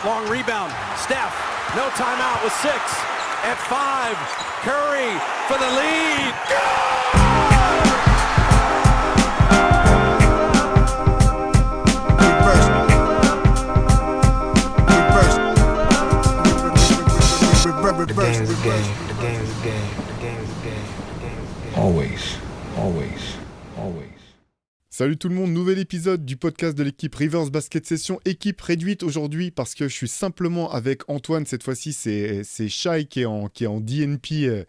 long rebound. Steph, no timeout with 6. At 5, Curry for the lead. Always. Salut tout le monde, nouvel épisode du podcast de l'équipe Rivers Basket Session, équipe réduite aujourd'hui parce que je suis simplement avec Antoine. Cette fois-ci, c'est Shai qui est en DNP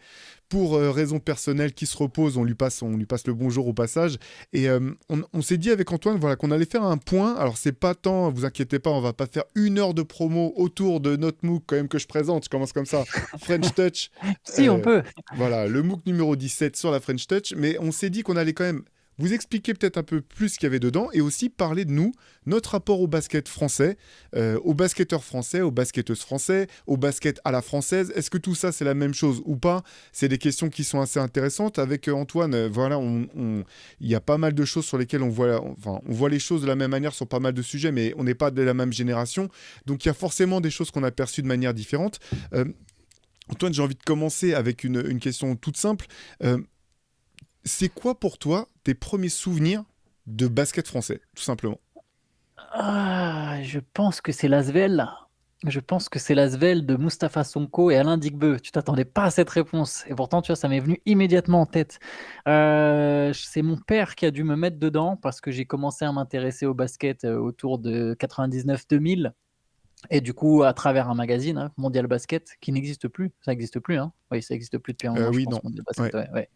pour raison personnelle, qui se repose. On lui passe le bonjour au passage. Et on s'est dit avec Antoine qu'on allait faire un point. Alors c'est pas tant, vous inquiétez pas, on va pas faire 1 heure de promo autour de notre MOOC quand même que je présente. Je commence comme ça, French Touch. Si, on peut. Voilà, le MOOC numéro 17 sur la French Touch. Mais on s'est dit qu'on allait quand même vous expliquer peut-être un peu plus ce qu'il y avait dedans et aussi parler de nous, notre rapport au basket français, aux basketteurs français, aux basketteuses français, au basket à la française. Est-ce que tout ça, c'est la même chose ou pas ? C'est des questions qui sont assez intéressantes. Avec Antoine, voilà, il y a pas mal de choses sur lesquelles on voit les choses de la même manière sur pas mal de sujets, mais on n'est pas de la même génération. Donc, il y a forcément des choses qu'on a perçues de manière différente. Antoine, j'ai envie de commencer avec une question toute simple. C'est quoi pour toi tes premiers souvenirs de basket français, tout simplement ? Je pense que c'est l'Asvel. Je pense que c'est l'Asvel de Mustapha Sonko et Alain Digbeu. Tu t'attendais pas à cette réponse. Et pourtant, tu vois, ça m'est venu immédiatement en tête. C'est mon père qui a dû me mettre dedans parce que j'ai commencé à m'intéresser au basket autour de 99-2000. Et du coup, à travers un magazine, Mondial Basket, qui n'existe plus. Ça n'existe plus, hein. Oui, ça n'existe plus depuis un moment, je Oui, pense, non. Mondial Basket. Ouais.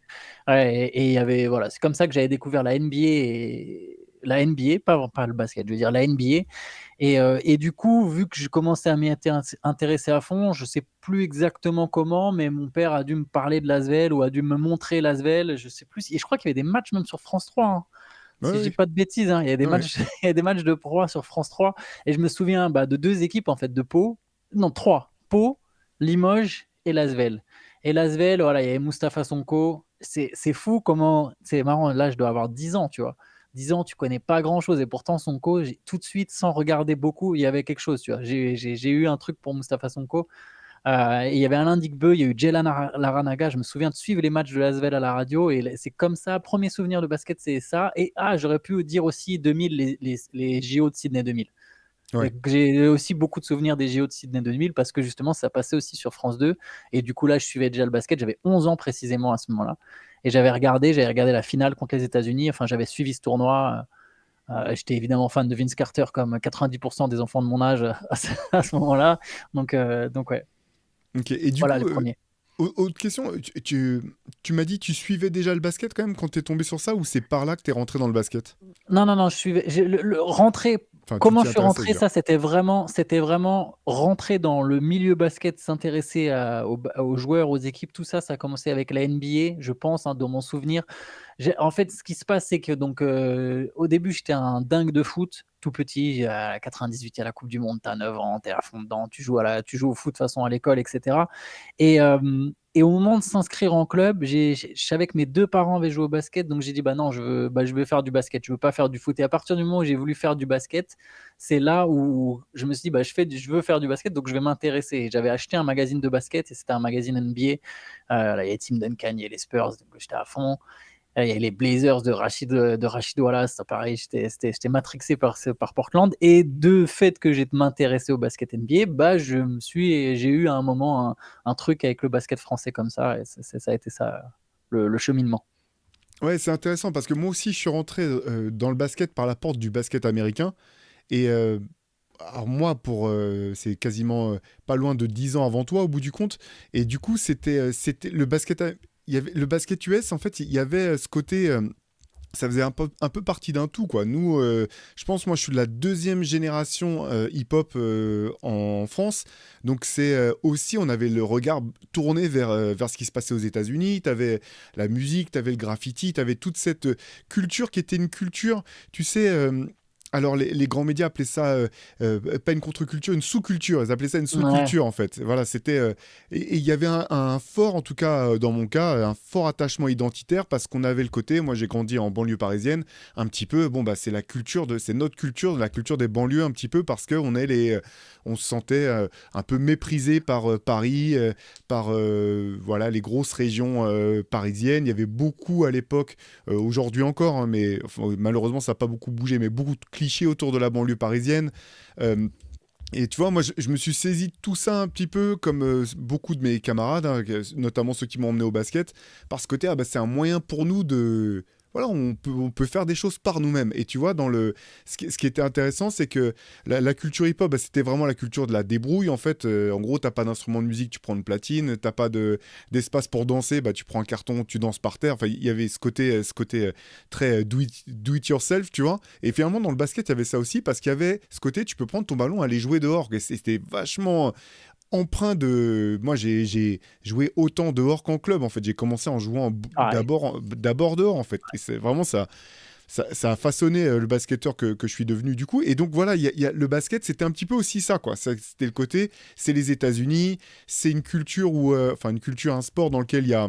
Et il y avait, voilà, c'est comme ça que j'avais découvert la NBA, pas le basket, je veux dire la NBA. Et du coup, vu que je commençais à m'y intéresser à fond, je ne sais plus exactement comment, mais mon père a dû me parler de l'Asvel ou a dû me montrer l'Asvel. Je ne sais plus. Et je crois qu'il y avait des matchs même sur France 3, hein. Si je dis pas de bêtises, il y a des matchs, il y a des matchs de Pro A sur France 3. Et je me souviens de 2 équipes en fait, de Pau. Non, 3. Pau, Limoges et l'Asvel. Et l'Asvel, voilà, il y avait Mustapha Sonko. C'est fou comment. C'est marrant, là, je dois avoir 10 ans, tu vois. 10 ans, tu connais pas grand-chose. Et pourtant, Sonko, tout de suite, sans regarder beaucoup, il y avait quelque chose, tu vois. J'ai eu un truc pour Mustapha Sonko. Et il y avait Alain Digbeu, il y a eu Jelan Laranaga. Je me souviens de suivre les matchs de l'Asvel à la radio. Et c'est comme ça, premier souvenir de basket, c'est ça. Et j'aurais pu dire aussi 2000, les JO de Sydney 2000. Ouais. J'ai aussi beaucoup de souvenirs des JO de Sydney 2000 parce que justement, ça passait aussi sur France 2. Et du coup, là, je suivais déjà le basket. J'avais 11 ans précisément à ce moment-là. Et j'avais regardé la finale contre les États-Unis. Enfin, j'avais suivi ce tournoi. J'étais évidemment fan de Vince Carter comme 90% des enfants de mon âge à ce moment-là. Donc ouais. Ok. Et du Voilà coup, le premier. autre question, tu m'as dit tu suivais déjà le basket quand même quand t'es tombé sur ça ou c'est par là que t'es rentré dans le basket ? Non, je suivais. Rentrer. Enfin, Comment tu je t'y suis intéressais, rentré, je veux dire. ça, c'était vraiment rentrer dans le milieu basket, s'intéresser aux joueurs, aux équipes, tout ça. Ça a commencé avec la NBA, je pense, dans mon souvenir. En fait, ce qui se passe, c'est que au début, j'étais un dingue de foot, tout petit. À 98, il y a la Coupe du Monde, t'as 9 ans, t'es à fond dedans, tu joues au foot de toute façon à l'école, etc. Et au moment de s'inscrire en club, je savais que mes 2 parents avaient joué au basket, donc j'ai dit non, je veux faire du basket, je veux pas faire du foot. Et à partir du moment où j'ai voulu faire du basket, c'est là où je me suis dit je veux faire du basket, donc je vais m'intéresser. Et j'avais acheté un magazine de basket et c'était un magazine NBA. Là, il y avait Tim Duncan, il y a les Spurs, donc j'étais à fond. Il y a les Blazers de Rashid Wallace, ça pareil, j'étais matrixé par Portland. Et de fait que j'ai m'intéressé au basket NBA, j'ai eu à un moment un truc avec le basket français comme ça, et ça a été ça, le cheminement. Ouais, c'est intéressant parce que moi aussi, je suis rentré dans le basket par la porte du basket américain. Et alors moi, c'est quasiment pas loin de 10 ans avant toi, au bout du compte. Et du coup, c'était le basket. Il y avait le basket US, en fait, il y avait ce côté. Ça faisait un peu partie d'un tout, quoi. Nous, je pense, moi, je suis de la 2e génération hip-hop en France. Donc, c'est aussi, on avait le regard tourné vers ce qui se passait aux États-Unis. Tu avais la musique, tu avais le graffiti, tu avais toute cette culture qui était une culture, tu sais, Alors, les grands médias appelaient ça pas une contre-culture, une sous-culture. Ils appelaient ça une Ouais. sous-culture, en fait. Voilà, c'était. Et il y avait un fort, en tout cas, dans mon cas, un fort attachement identitaire parce qu'on avait le côté. Moi, j'ai grandi en banlieue parisienne, un petit peu. Bon, bah, c'est notre culture, la culture des banlieues, un petit peu, parce qu'on on se sentait un peu méprisé par Paris, par voilà, les grosses régions parisiennes. Il y avait beaucoup à l'époque, aujourd'hui encore, hein, mais enfin, malheureusement, ça n'a pas beaucoup bougé, mais beaucoup de clichés autour de la banlieue parisienne. Euh, et tu vois, moi, je me suis saisi de tout ça un petit peu comme beaucoup de mes camarades, hein, notamment ceux qui m'ont emmené au basket, parce que ah, bah, c'est un moyen pour nous de... Voilà, on peut faire des choses par nous-mêmes. Et tu vois, ce qui était intéressant, c'est que la culture hip-hop, bah, c'était vraiment la culture de la débrouille. En fait, en gros, t'as pas d'instrument de musique, tu prends une platine. T'as pas d'espace pour danser, bah, tu prends un carton, tu danses par terre. Enfin, il y avait ce côté très do it yourself, tu vois. Et finalement, dans le basket, il y avait ça aussi parce qu'il y avait ce côté, tu peux prendre ton ballon, aller jouer dehors. Et c'était vachement empreint de... Moi, j'ai joué autant dehors qu'en club, en fait. J'ai commencé en jouant Pareil. d'abord dehors, en fait. Et c'est vraiment ça. Ça a façonné le basketteur que je suis devenu du coup. Et donc voilà, le basket, c'était un petit peu aussi ça, quoi. C'était le côté, c'est les États-Unis, c'est une culture enfin une culture, un sport dans lequel il y a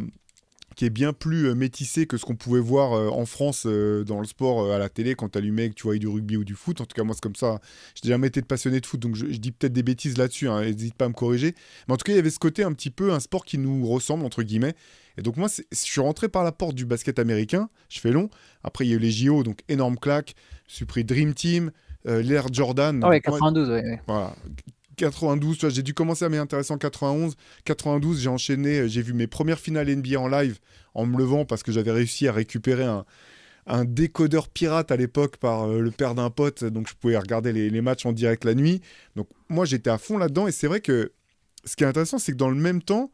qui est bien plus métissé que ce qu'on pouvait voir en France dans le sport à la télé quand t'allumais que tu voyais du rugby ou du foot. En tout cas, moi, c'est comme ça. J'ai jamais été passionné de foot, donc je dis peut-être des bêtises là-dessus. Hein, n'hésite pas à me corriger. Mais en tout cas, il y avait ce côté un petit peu un sport qui nous ressemble, entre guillemets. Et donc, moi, je suis rentré par la porte du basket américain. Je fais long. Après, il y a eu les JO, donc énorme claque. Je suis pris Dream Team, l'ère Jordan. Ah ouais, Donc, moi, 92, ouais, ouais. voilà. 92, tu vois, j'ai dû commencer à m'y intéresser en 91. 92, j'ai enchaîné, j'ai vu mes premières finales NBA en live en me levant parce que j'avais réussi à récupérer un décodeur pirate à l'époque par le père d'un pote, donc je pouvais regarder les matchs en direct la nuit. Donc moi, j'étais à fond là-dedans et c'est vrai que ce qui est intéressant, c'est que dans le même temps,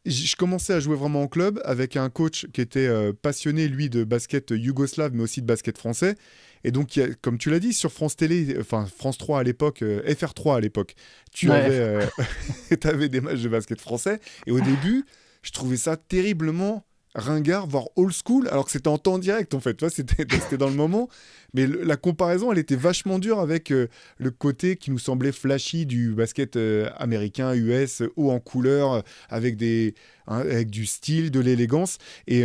je commençais à jouer vraiment en club avec un coach qui était passionné, lui, de basket yougoslave, mais aussi de basket français. Et donc, comme tu l'as dit, sur France Télé, enfin France 3 à l'époque, FR3 à l'époque, tu Ouais, avais, t'avais des matchs de basket français. Et au début, je trouvais ça terriblement ringard, voire old school, alors que c'était en temps direct, en fait. Tu vois, c'était dans le moment. Mais la comparaison, elle était vachement dure avec le côté qui nous semblait flashy du basket américain, US, haut en couleur, avec du style, de l'élégance. Et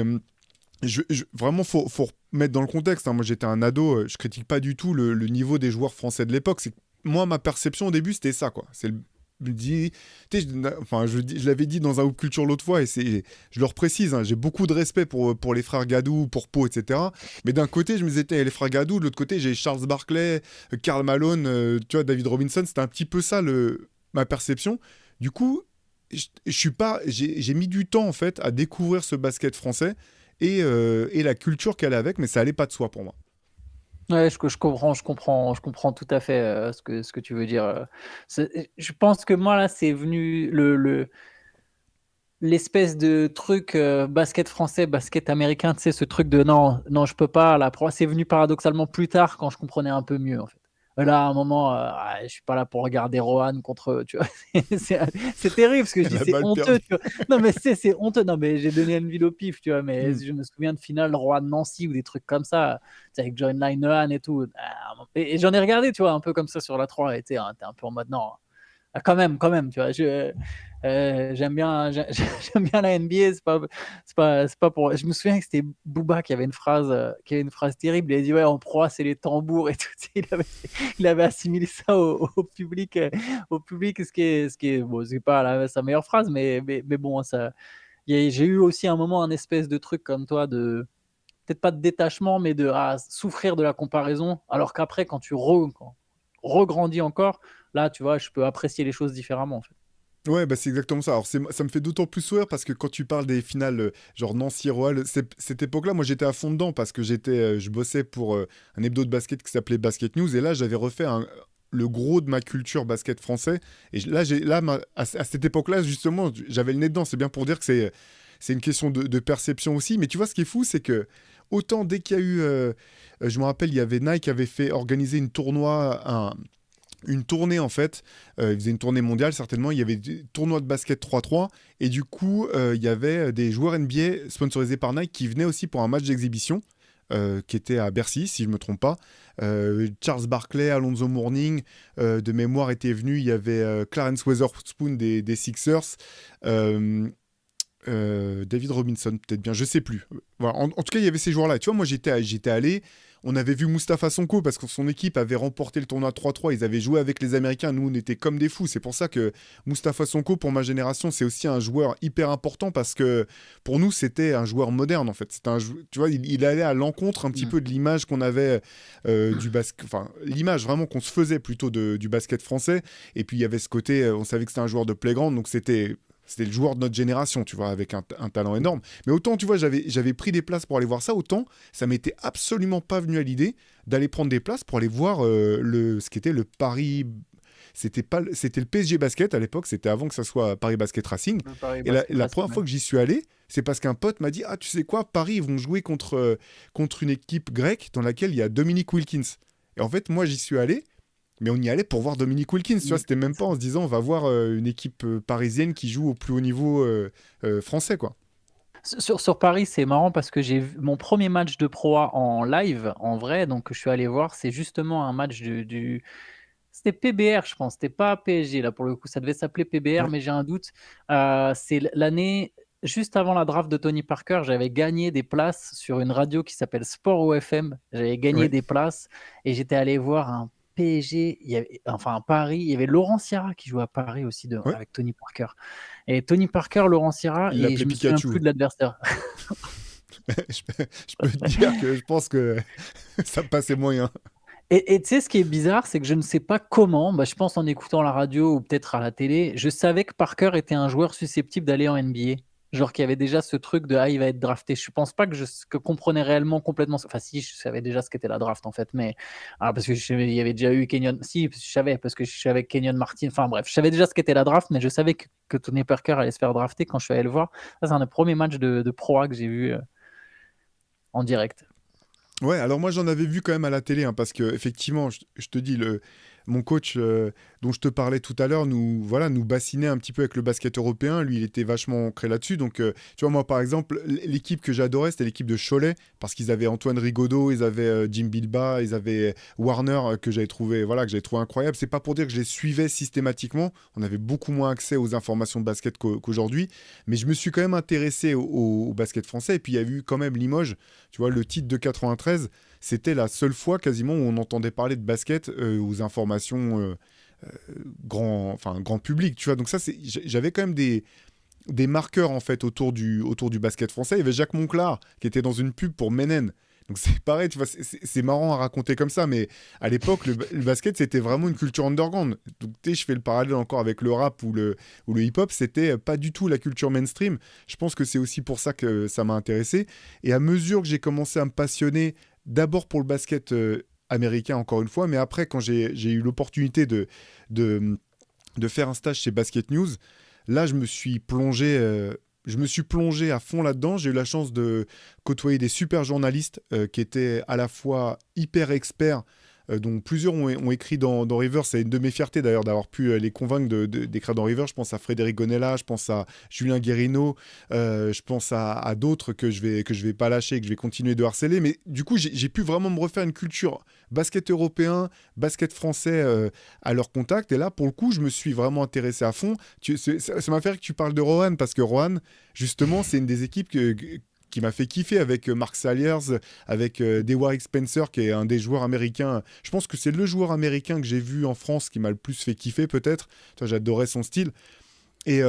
vraiment, faut remettre dans le contexte. Hein. Moi, j'étais un ado, je critique pas du tout le niveau des joueurs français de l'époque. C'est que moi, ma perception au début, c'était ça, quoi. C'est le je me dis, tu sais, enfin, je l'avais dit dans un Hoop Culture l'autre fois, et je le reprécise, hein, j'ai beaucoup de respect pour les frères Gadou, pour Pau, etc. Mais d'un côté, je me disais, les frères Gadou, de l'autre côté, j'ai Charles Barkley, Karl Malone, tu vois, David Robinson, c'était un petit peu ça ma perception. Du coup, je suis pas, j'ai mis du temps en fait à découvrir ce basket français et la culture qu'elle a avec, mais ça allait pas de soi pour moi. ouais, je comprends tout à fait ce que tu veux dire. Je pense que moi, là, c'est venu l'espèce de truc basket français, basket américain, tu sais, ce truc de non, non, je peux pas. Là, c'est venu paradoxalement plus tard quand je comprenais un peu mieux, en fait. Là, à un moment, je suis pas là pour regarder Rohan contre, tu vois. C'est c'est terrible ce que je dis, La c'est balle honteux, perdue. tu vois. Non, mais c'est honteux. Non, mais j'ai donné une ville au pif, tu vois. Mais Hmm. je me souviens de finale Rohan-Nancy ou des trucs comme ça, tu sais, avec John Linehan et tout. Et j'en ai regardé, tu vois, un peu comme ça sur la 3. Et t'es un peu en mode non. Ah, quand même, tu vois. J'aime bien la NBA. C'est pas pour. Je me souviens que c'était Booba qui avait une phrase terrible. Il a dit ouais, en proie, c'est les tambours et tout. Il avait assimilé ça au public, ce qui est bon, c'est pas sa meilleure phrase, mais bon, ça. J'ai eu aussi un moment un espèce de truc comme toi de peut-être pas de détachement, mais de souffrir de la comparaison. Alors qu'après, quand regrandis encore, là, tu vois, je peux apprécier les choses différemment, en fait. Ouais, bah c'est exactement ça. Alors ça me fait d'autant plus sourire parce que quand tu parles des finales genre Nancy-Royal, cette époque-là, moi j'étais à fond dedans parce que je bossais pour un hebdo de basket qui s'appelait Basket News et là j'avais refait le gros de ma culture basket français et à cette époque-là justement j'avais le nez dedans. C'est bien pour dire que c'est une question de perception aussi. Mais tu vois ce qui est fou, c'est que autant dès qu'il y a eu, je me rappelle, il y avait Nike qui avait fait organiser une tournée en fait, il faisait une tournée mondiale certainement, il y avait des tournois de basket 3-3 et du coup il y avait des joueurs NBA sponsorisés par Nike qui venaient aussi pour un match d'exhibition qui était à Bercy, si je ne me trompe pas. Charles Barkley, Alonzo Mourning, de mémoire, étaient venus. Il y avait Clarence Weatherspoon des Sixers. David Robinson, peut-être bien, je sais plus. Voilà. En tout cas, il y avait ces joueurs-là. Tu vois, moi, j'étais allé. On avait vu Mustapha Sonko parce que son équipe avait remporté le tournoi 3-3. Ils avaient joué avec les Américains. Nous, on était comme des fous. C'est pour ça que Mustapha Sonko, pour ma génération, c'est aussi un joueur hyper important parce que pour nous, c'était un joueur moderne en fait. Tu vois, il allait à l'encontre un petit peu de l'image qu'on avait du basket, enfin l'image vraiment qu'on se faisait plutôt du basket français. Et puis il y avait ce côté, on savait que c'était un joueur de playground, donc c'était le joueur de notre génération, tu vois, avec un talent énorme. Mais autant, tu vois, j'avais pris des places pour aller voir ça, autant ça m'était absolument pas venu à l'idée d'aller prendre des places pour aller voir ce qu'était le Paris. C'était le PSG Basket à l'époque, c'était avant que ça soit Paris Basket Racing. Et la première fois que j'y suis allé, c'est parce qu'un pote m'a dit « Ah, tu sais quoi, Paris, ils vont jouer contre une équipe grecque dans laquelle il y a Dominique Wilkins. » Et en fait, moi, j'y suis allé. Mais on y allait pour voir Dominique Wilkins, tu vois, c'était même pas en se disant on va voir une équipe parisienne qui joue au plus haut niveau français, quoi. Sur Paris, c'est marrant parce que j'ai vu mon premier match de Pro A en live, en vrai, donc je suis allé voir, c'est justement un match c'était PBR, je pense, c'était pas PSG, là, pour le coup, ça devait s'appeler PBR, Ouais. mais j'ai un doute. C'est l'année, juste avant la draft de Tony Parker, j'avais gagné des places sur une radio qui s'appelle Sport OFM, j'avais gagné des places, et j'étais allé voir un PSG, un Paris, il y avait Laurent Sierra qui jouait à Paris aussi Ouais. avec Tony Parker. Et Tony Parker, Laurent Sierra, Il et l'appelait je me souviens Pikachu. plus de l'adversaire. je peux te dire que je pense que ça passait moyen. Et tu sais, ce qui est bizarre, c'est que je ne sais pas comment, je pense en écoutant la radio ou peut-être à la télé, je savais que Parker était un joueur susceptible d'aller en NBA. Genre qu'il y avait déjà ce truc de il va être drafté. Je pense pas que je comprenais réellement complètement. Enfin, si, je savais déjà ce qu'était la draft en fait, mais parce que il y avait déjà eu Kenyon. Si, je savais parce que je savais que Kenyon Martin. Enfin bref, je savais déjà ce qu'était la draft, mais je savais que Tony Parker allait se faire drafter quand je suis allé le voir. Ça, c'est un des premiers matchs de Pro A que j'ai vu en direct. Ouais, alors moi j'en avais vu quand même à la télé, hein, parce que effectivement, je te dis, mon coach dont je te parlais tout à l'heure nous bassinait un petit peu avec le basket européen. Lui, il était vachement ancré là-dessus. Donc, tu vois, moi par exemple, l'équipe que j'adorais, c'était l'équipe de Cholet, parce qu'ils avaient Antoine Rigaudot, ils avaient Jim Bilba, ils avaient Warner, que j'avais trouvé incroyable. C'est pas pour dire que je les suivais systématiquement. On avait beaucoup moins accès aux informations de basket qu'aujourd'hui, mais je me suis quand même intéressé au basket français. Et puis il y a eu quand même Limoges, tu vois, le titre de 93. C'était la seule fois quasiment où on entendait parler de basket aux informations grand public, tu vois. Donc ça, j'avais quand même des marqueurs en fait autour du basket français. Il y avait Jacques Monclar qui était dans une pub pour Menen. Donc c'est pareil, tu vois, c'est marrant à raconter comme ça, mais à l'époque, le basket, c'était vraiment une culture underground. Donc tu sais, je fais le parallèle encore avec le rap ou le hip-hop, c'était pas du tout la culture mainstream. Je pense que c'est aussi pour ça que ça m'a intéressé. Et à mesure que j'ai commencé à me passionner, d'abord pour le basket américain, encore une fois, mais après, quand j'ai eu l'opportunité de faire un stage chez Basket News, là, je me suis plongé à fond là-dedans. J'ai eu la chance de côtoyer des super journalistes qui étaient à la fois hyper experts, dont plusieurs ont écrit dans River. C'est une de mes fiertés d'ailleurs d'avoir pu les convaincre d'écrire dans River. Je pense à Frédéric Gonella, je pense à Julien Guérino, je pense à d'autres que je vais pas lâcher, que je vais continuer de harceler. Mais du coup, j'ai pu vraiment me refaire une culture basket européen, basket français à leur contact. Et là, pour le coup, je me suis vraiment intéressé à fond. Ça m'a fait rire que tu parles de Rohan, parce que Rohan, justement, c'est une des équipes qui m'a fait kiffer avec Mark Saliers, avec Dewarrick Spencer, qui est un des joueurs américains. Je pense que c'est le joueur américain que j'ai vu en France qui m'a le plus fait kiffer, peut-être. J'adorais son style. Et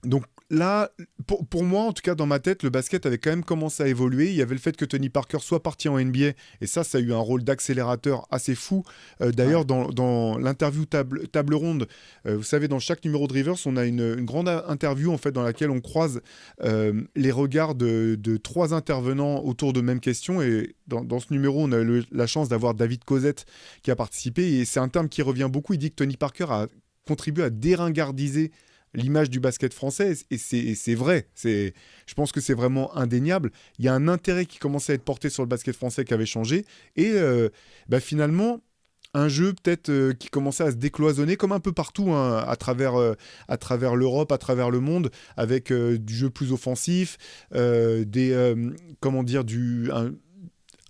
donc là, pour moi, en tout cas dans ma tête, le basket avait quand même commencé à évoluer. Il y avait le fait que Tony Parker soit parti en NBA, et ça a eu un rôle d'accélérateur assez fou. D'ailleurs, dans l'interview table ronde, vous savez, dans chaque numéro de Rivers, on a une grande interview en fait, dans laquelle on croise les regards de 3 intervenants autour de même question. Et dans ce numéro, on a eu la chance d'avoir David Cosette qui a participé. Et c'est un terme qui revient beaucoup. Il dit que Tony Parker a contribué à déringardiser l'image du basket français, et c'est vrai. Je pense que c'est vraiment indéniable. Il y a un intérêt qui commençait à être porté sur le basket français qui avait changé, et finalement, un jeu peut-être qui commençait à se décloisonner, comme un peu partout, hein, à travers l'Europe, à travers le monde, avec du jeu plus offensif,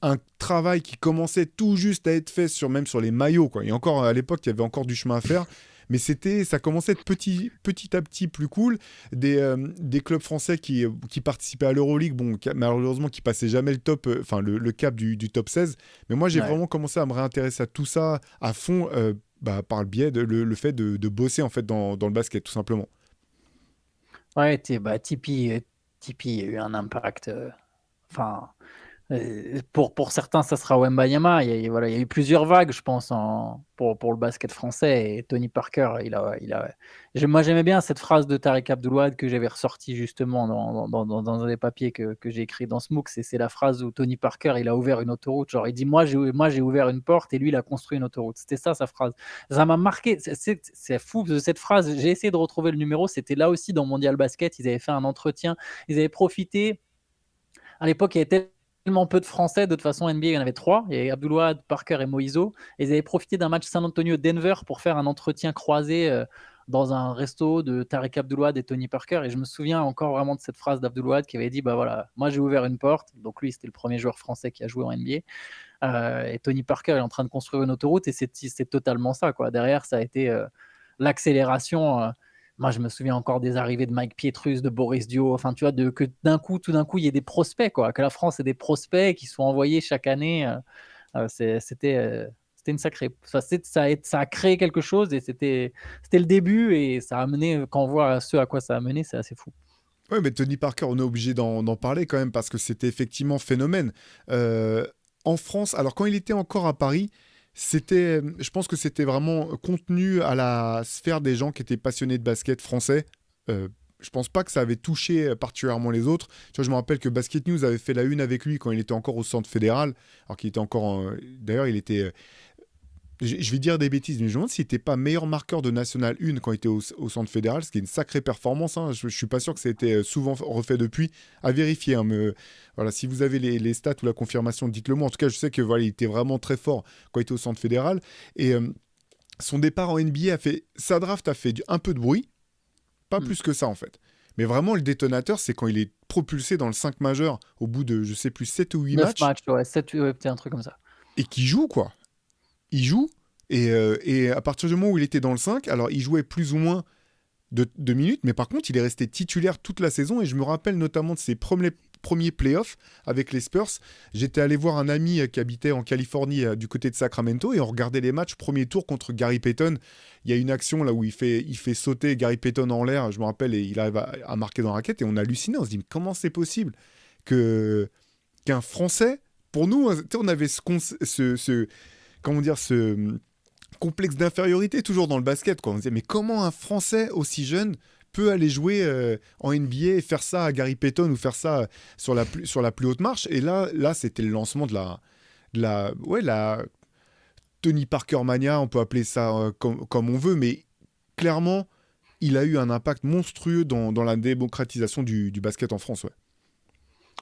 un travail qui commençait tout juste à être fait même sur les maillots, quoi. Et encore, à l'époque, il y avait encore du chemin à faire. Mais ça commençait à être petit à petit plus cool. Des clubs français qui participaient à l'Euroleague, bon, malheureusement, qui passaient jamais le cap du top 16. Mais moi, j'ai vraiment commencé à me réintéresser à tout ça à fond, par le biais de le fait de bosser en fait dans le basket, tout simplement. Ouais, Tipeee, Tipeee a eu un impact. Enfin, pour certains, ça sera Wembanyama. Voilà, il y a eu plusieurs vagues, je pense, pour le basket français. Et Tony Parker, moi, j'aimais bien cette phrase de Tariq Abdul-Wahad que j'avais ressortie justement dans un des papiers que j'ai écrit dans ce MOOC. C'est la phrase où Tony Parker, il a ouvert une autoroute. Genre, il dit, moi, j'ai ouvert une porte et lui, il a construit une autoroute. C'était ça, sa phrase. Ça m'a marqué. C'est fou de cette phrase. J'ai essayé de retrouver le numéro. C'était là aussi dans Mondial Basket. Ils avaient fait un entretien. Ils avaient profité. À l'époque, il y avait tellement peu de Français. De toute façon, NBA, il y en avait 3. Il y avait Abdul-Wahad, Parker et Moïso. Et ils avaient profité d'un match San Antonio-Denver pour faire un entretien croisé dans un resto de Tariq Abdul-Wahad et Tony Parker. Et je me souviens encore vraiment de cette phrase d'Abdul-Wahad qui avait dit, bah voilà, moi j'ai ouvert une porte. Donc lui, c'était le premier joueur français qui a joué en NBA. Et Tony Parker est en train de construire une autoroute. Et c'est totalement ça, quoi. Derrière, ça a été l'accélération. Moi, je me souviens encore des arrivées de Mike Pietrus, de Boris Dio. Enfin, tu vois, que tout d'un coup, il y ait des prospects, quoi. Que la France ait des prospects qui sont envoyés chaque année. C'était une sacrée. Ça a créé quelque chose et c'était le début et ça a amené, quand on voit ce à quoi ça a mené, c'est assez fou. Ouais, mais Tony Parker, on est obligé d'en parler quand même parce que c'était effectivement phénomène. En France, alors quand il était encore à Paris, je pense que c'était vraiment contenu à la sphère des gens qui étaient passionnés de basket français. Je pense pas que ça avait touché particulièrement les autres. Tu vois, je me rappelle que Basket News avait fait la une avec lui quand il était encore au Centre fédéral, alors qu'il était encore d'ailleurs, il était je vais dire des bêtises, mais je me demande s'il n'était pas meilleur marqueur de National 1 quand il était au Centre fédéral, ce qui est une sacrée performance. Hein. Je ne suis pas sûr que ça ait été souvent refait depuis. À vérifier. Hein, mais, voilà, si vous avez les stats ou la confirmation, dites-le moi. En tout cas, je sais que voilà, il était vraiment très fort quand il était au Centre fédéral. Et son départ en NBA sa draft a fait un peu de bruit. Pas plus que ça, en fait. Mais vraiment, le détonateur, c'est quand il est propulsé dans le 5 majeur au bout de, je sais plus, 7 ou 8 matchs. 9 matchs, ouais, 7, ouais, peut-être un truc comme ça. Et qui joue, quoi. Il joue, et à partir du moment où il était dans le 5, alors il jouait plus ou moins de minutes, mais par contre, il est resté titulaire toute la saison, et je me rappelle notamment de ses premiers playoffs avec les Spurs. J'étais allé voir un ami qui habitait en Californie, du côté de Sacramento, et on regardait les matchs premier tour contre Gary Payton. Il y a une action là où il fait sauter Gary Payton en l'air, je me rappelle, et il arrive à marquer dans la raquette, et on hallucinait, on se dit, mais comment c'est possible qu'un Français, pour nous, on avait ce complexe d'infériorité toujours dans le basket, quoi. On disait, mais comment un Français aussi jeune peut aller jouer en NBA et faire ça à Gary Payton ou faire ça sur la plus haute marche? Et là c'était le lancement de la Tony Parker mania, on peut appeler ça comme on veut, mais clairement, il a eu un impact monstrueux dans la démocratisation du basket en France, ouais.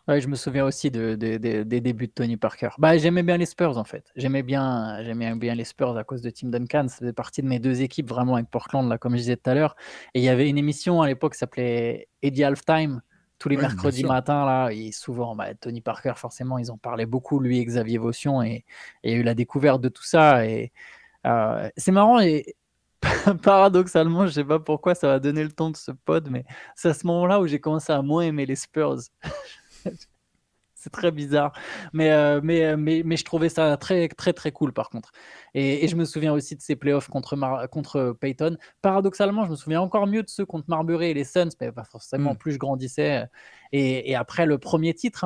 Ouais, je me souviens aussi des débuts de Tony Parker. Bah, j'aimais bien les Spurs en fait. J'aimais bien les Spurs à cause de Tim Duncan. Ça faisait partie de mes deux équipes vraiment avec Portland, là, comme je disais tout à l'heure. Et il y avait une émission à l'époque qui s'appelait Eddie Halftime, tous les Ouais, mercredis matins là. Et souvent, Tony Parker, forcément, ils en parlaient beaucoup, lui et Xavier Vaution. Et il y a eu la découverte de tout ça. Et c'est marrant et paradoxalement, je sais pas pourquoi ça va donner le ton de ce pod, mais c'est à ce moment-là où j'ai commencé à moins aimer les Spurs. C'est très bizarre, mais je trouvais ça très, très, très cool par contre. Et je me souviens aussi de ces playoffs contre Peyton. Paradoxalement, je me souviens encore mieux de ceux contre Marbury et les Suns, mais pas forcément, plus je grandissais. Et après le premier titre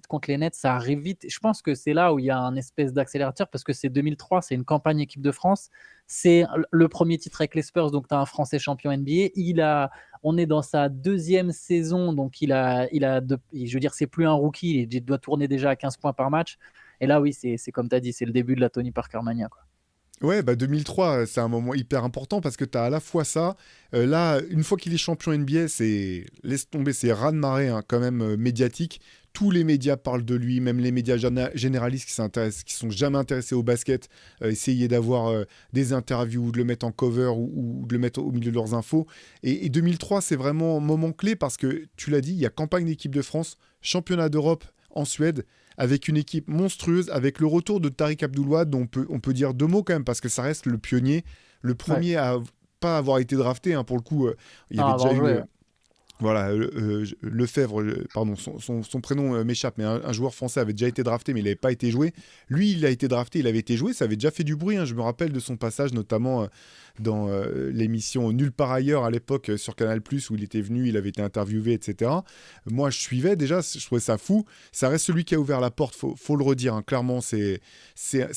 contre les Nets, ça arrive vite. Je pense que c'est là où il y a un espèce d'accélérateur parce que c'est 2003, c'est une campagne équipe de France. C'est le premier titre avec les Spurs, donc tu as un Français champion NBA. On est dans sa deuxième saison, donc je veux dire, c'est plus un rookie, il doit tourner déjà à 15 points par match. Et là, oui, c'est comme tu as dit, c'est le début de la Tony Parker mania, quoi. Ouais, 2003, c'est un moment hyper important parce que tu as à la fois ça. Là, une fois qu'il est champion NBA, laisse tomber, c'est raz-de-marée quand même médiatique. Tous les médias parlent de lui, même les médias généralistes qui sont jamais intéressés au basket, essayer d'avoir des interviews, de le mettre en cover ou de le mettre au milieu de leurs infos. Et 2003, c'est vraiment un moment clé parce que, tu l'as dit, il y a campagne d'équipe de France, championnat d'Europe en Suède, avec une équipe monstrueuse, avec le retour de Tariq Abdul-Wahad, dont on peut dire 2 mots quand même, parce que ça reste le pionnier, le premier à pas avoir été drafté, hein, pour le coup. Il y avait déjà eu... Voilà, Lefebvre, pardon, son prénom m'échappe, mais un joueur français avait déjà été drafté, mais il n'avait pas été joué. Lui, il a été drafté, il avait été joué, ça avait déjà fait du bruit, hein. Je me rappelle de son passage, notamment dans l'émission Nulle part ailleurs à l'époque sur Canal+, où il était venu, il avait été interviewé, etc. Moi, je suivais déjà, je trouvais ça fou. Ça reste celui qui a ouvert la porte, faut le redire, hein. Clairement, c'est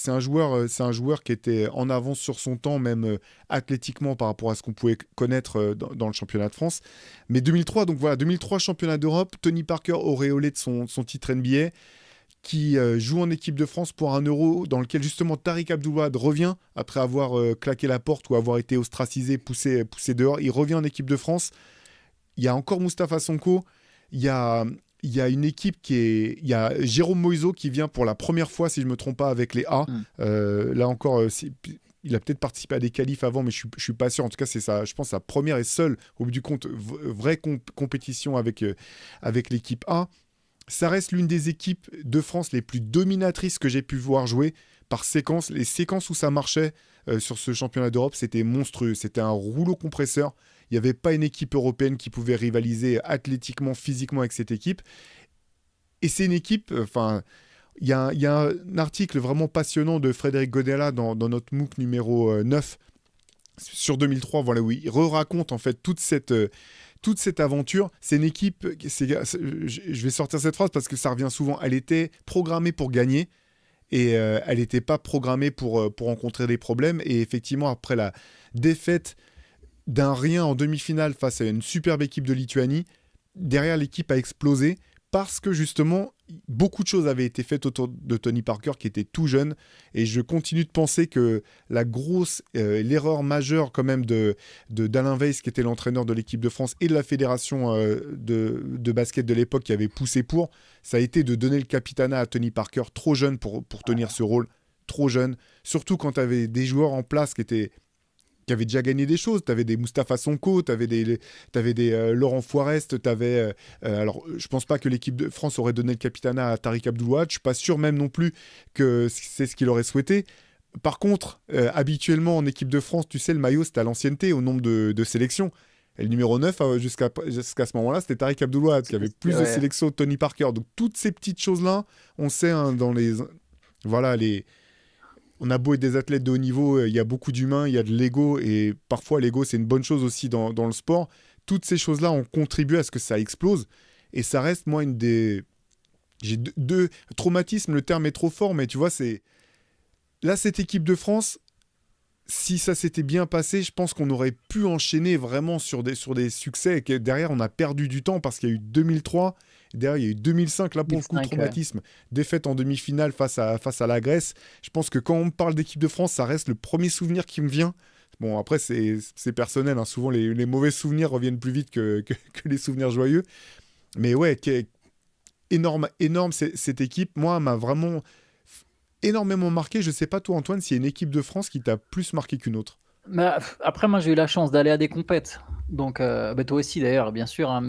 un joueur qui était en avance sur son temps, même athlétiquement par rapport à ce qu'on pouvait connaître dans le championnat de France. Mais 2003, donc voilà, 2003 championnat d'Europe, Tony Parker auréolé de son titre NBA, qui joue en équipe de France pour un Euro dans lequel justement Tariq Abdul-Wahad revient après avoir claqué la porte ou avoir été ostracisé, poussé dehors. Il revient en équipe de France. Il y a encore Mustapha Sonko. Il y a une équipe il y a Jérôme Moïseau qui vient pour la première fois, si je ne me trompe pas, avec les A. Là encore, il a peut-être participé à des qualifs avant, mais je suis pas sûr. En tout cas, c'est je pense, sa première et seule, au bout du compte, vraie compétition avec l'équipe A. Ça reste l'une des équipes de France les plus dominatrices que j'ai pu voir jouer par séquence. Les séquences où ça marchait sur ce championnat d'Europe, c'était monstrueux. C'était un rouleau compresseur. Il n'y avait pas une équipe européenne qui pouvait rivaliser athlétiquement, physiquement avec cette équipe. Et c'est une équipe... il y a un article vraiment passionnant de Frédéric Godella dans notre MOOC numéro 9 sur 2003, voilà, où il raconte en fait toute cette aventure. C'est une équipe, je vais sortir cette phrase parce que ça revient souvent, elle était programmée pour gagner et elle n'était pas programmée pour rencontrer des problèmes. Et effectivement, après la défaite d'un rien en demi-finale face à une superbe équipe de Lituanie, derrière l'équipe a explosé parce que justement, beaucoup de choses avaient été faites autour de Tony Parker qui était tout jeune. Et je continue de penser que l'erreur majeure quand même d'Alain Weiss, qui était l'entraîneur de l'équipe de France et de la fédération de basket de l'époque qui avait poussé ça a été de donner le capitanat à Tony Parker trop jeune pour tenir ce rôle, trop jeune. Surtout quand tu avais des joueurs en place qui avaient déjà gagné des choses. Tu avais des Mustapha Sonko, tu avais des Laurent Foirest, alors, je pense pas que l'équipe de France aurait donné le capitanat à Tariq Abdul-Wahad. Je suis pas sûr même non plus que c'est ce qu'il aurait souhaité. Par contre, habituellement, en équipe de France, tu sais, le maillot, c'était à l'ancienneté, au nombre de sélections. Et le numéro 9, jusqu'à ce moment-là, c'était Tariq Abdul-Wahad, qui avait plus de sélections que Tony Parker. Donc, toutes ces petites choses-là, on sait, hein, dans les... Voilà, on a beau être des athlètes de haut niveau, il y a beaucoup d'humains, il y a de l'ego, et parfois l'ego c'est une bonne chose aussi dans le sport. Toutes ces choses-là ont contribué à ce que ça explose, et ça reste, moi, j'ai deux traumatismes, le terme est trop fort, mais tu vois, là, cette équipe de France, si ça s'était bien passé, je pense qu'on aurait pu enchaîner vraiment sur des succès, et que derrière on a perdu du temps parce qu'il y a eu 2003, derrière il y a eu 2005, là pour le coup, traumatisme, défaite en demi-finale face à la Grèce. Je pense que quand on me parle d'équipe de France, ça reste le premier souvenir qui me vient. Bon, après c'est personnel, hein. Souvent les mauvais souvenirs reviennent plus vite que les souvenirs joyeux, mais ouais, énorme cette équipe. Moi, m'a vraiment énormément marqué. Je sais pas toi, Antoine, s'il y a une équipe de France qui t'a plus marqué qu'une autre. Bah, après, moi, j'ai eu la chance d'aller à des compètes. Donc, bah, toi aussi, d'ailleurs, bien sûr, hein,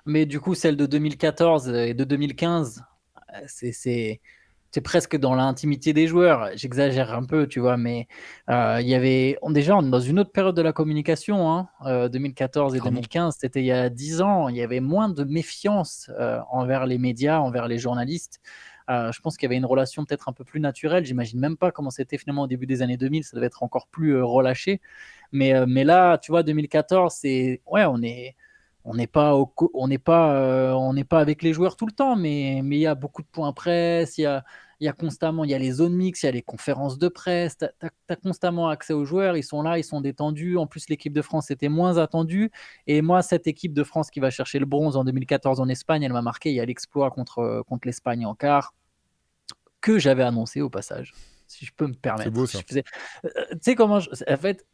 mais du coup, celle de 2014 et de 2015, c'est presque dans l'intimité des joueurs. J'exagère un peu, tu vois, mais il y avait... Déjà, on est dans une autre période de la communication, hein, 2014 et 2015, c'était il y a 10 ans. Il y avait moins de méfiance envers les médias, envers les journalistes. Je pense qu'il y avait une relation peut-être un peu plus naturelle. J'imagine même pas comment c'était finalement au début des années 2000. Ça devait être encore plus relâché. Mais là, tu vois, 2014, on n'est pas avec les joueurs tout le temps, mais il y a beaucoup de points presse. Il y a constamment, il y a les zones mixtes, il y a les conférences de presse. Tu as constamment accès aux joueurs. Ils sont là, ils sont détendus. En plus, l'équipe de France était moins attendue. Et moi, cette équipe de France qui va chercher le bronze en 2014 en Espagne, elle m'a marqué. Il y a l'exploit contre l'Espagne en quart, que j'avais annoncé au passage, si je peux me permettre. C'est beau, ça. Tu sais comment en fait,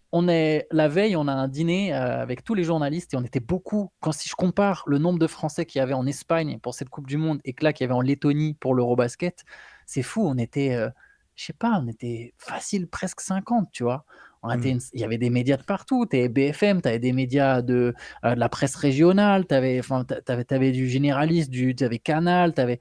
la veille, on a un dîner avec tous les journalistes et on était beaucoup. Si je compare le nombre de Français qu'il y avait en Espagne pour cette Coupe du Monde et que là qu'il y avait en Lettonie pour l'Eurobasket, c'est fou. On était, je sais pas, on était facile presque 50, tu vois. Il y avait des médias de partout. Tu avais BFM, tu avais des médias de la presse régionale, tu avais du généraliste, tu avais Canal, tu avais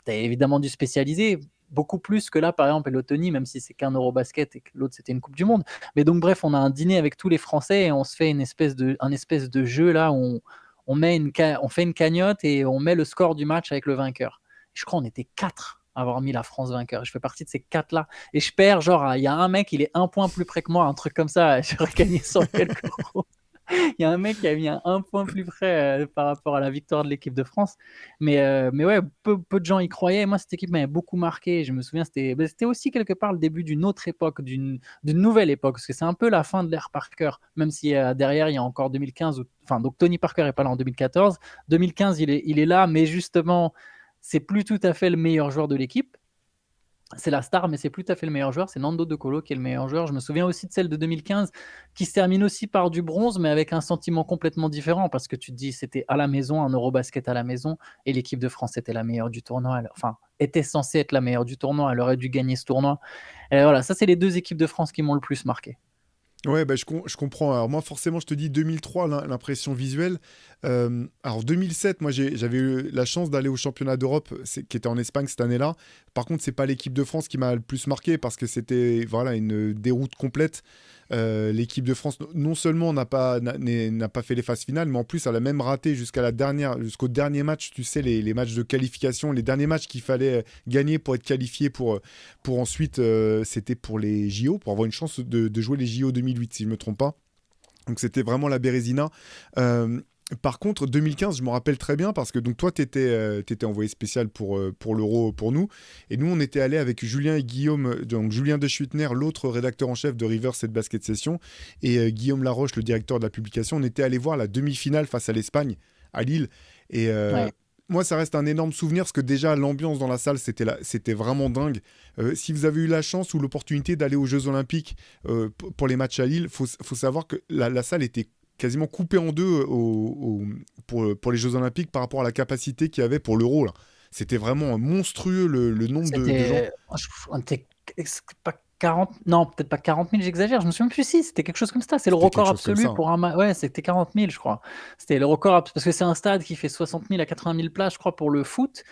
évidemment du spécialisé, beaucoup plus que là, par exemple, Lettonie, même si c'est qu'un Eurobasket et que l'autre c'était une Coupe du Monde. Mais donc, bref, on a un dîner avec tous les Français et on se fait un espèce de jeu là où on fait une cagnotte et on met le score du match avec le vainqueur. Je crois qu'on était 4 à avoir mis la France vainqueur. Je fais partie de ces 4-là. Et je perds, genre, il y a un mec, il est un point plus près que moi, un truc comme ça. J'aurais gagné 100 quelques euros. Il y a un mec qui a mis un point plus près par rapport à la victoire de l'équipe de France. Mais ouais, peu de gens y croyaient. Moi, cette équipe m'avait beaucoup marqué. Je me souviens, c'était aussi quelque part le début d'une autre époque, d'une nouvelle époque. Parce que c'est un peu la fin de l'ère Parker. Même si derrière, il y a encore 2015. Donc Tony Parker n'est pas là en 2014. 2015, il est là, mais justement, c'est plus tout à fait le meilleur joueur de l'équipe. C'est la star, mais c'est plus tout à fait le meilleur joueur. C'est Nando De Colo qui est le meilleur joueur. Je me souviens aussi de celle de 2015 qui se termine aussi par du bronze, mais avec un sentiment complètement différent parce que tu te dis c'était à la maison, un Eurobasket à la maison, et l'équipe de France était la meilleure du tournoi. Était censée être la meilleure du tournoi. Elle aurait dû gagner ce tournoi. Et voilà, ça, c'est les 2 équipes de France qui m'ont le plus marqué. Ouais, bah, je comprends. Alors moi, forcément, je te dis 2003, l'impression visuelle. Alors 2007, moi, j'avais eu la chance d'aller au championnat d'Europe, qui était en Espagne cette année-là. Par contre, c'est pas l'équipe de France qui m'a le plus marqué parce que c'était voilà une déroute complète. L'équipe de France, non seulement n'a pas fait les phases finales, mais en plus, elle a même raté jusqu'au dernier match. Tu sais, les matchs de qualification, les derniers matchs qu'il fallait gagner pour être qualifié pour ensuite, c'était pour les JO, pour avoir une chance de jouer les JO 2008, si je ne me trompe pas. Donc c'était vraiment la Bérésina. Par contre, 2015, je me rappelle très bien parce que donc toi, tu étais envoyé spécial pour l'Euro pour nous. Et nous, on était allés avec Julien et Guillaume, donc Julien De Schuitner, l'autre rédacteur en chef de Rivers et de Basket Session, et Guillaume Laroche, le directeur de la publication. On était allés voir la demi-finale face à l'Espagne, à Lille. Et Ouais. moi, ça reste un énorme souvenir parce que déjà, l'ambiance dans la salle, c'était vraiment dingue. Si vous avez eu la chance ou l'opportunité d'aller aux Jeux Olympiques pour les matchs à Lille, faut savoir que la salle était quasiment coupée en deux pour les Jeux Olympiques par rapport à la capacité qu'il y avait pour l'Euro, là. C'était vraiment monstrueux le nombre de gens. On était pas 40, non, peut-être pas 40 000, j'exagère. Je me souviens plus si c'était quelque chose comme ça. C'est le C'était quelque record chose comme absolu ça, hein. pour un match. Ouais, c'était 40 000, je crois. C'était le record parce que c'est un stade qui fait 60 000 à 80 000 places, je crois, pour le foot.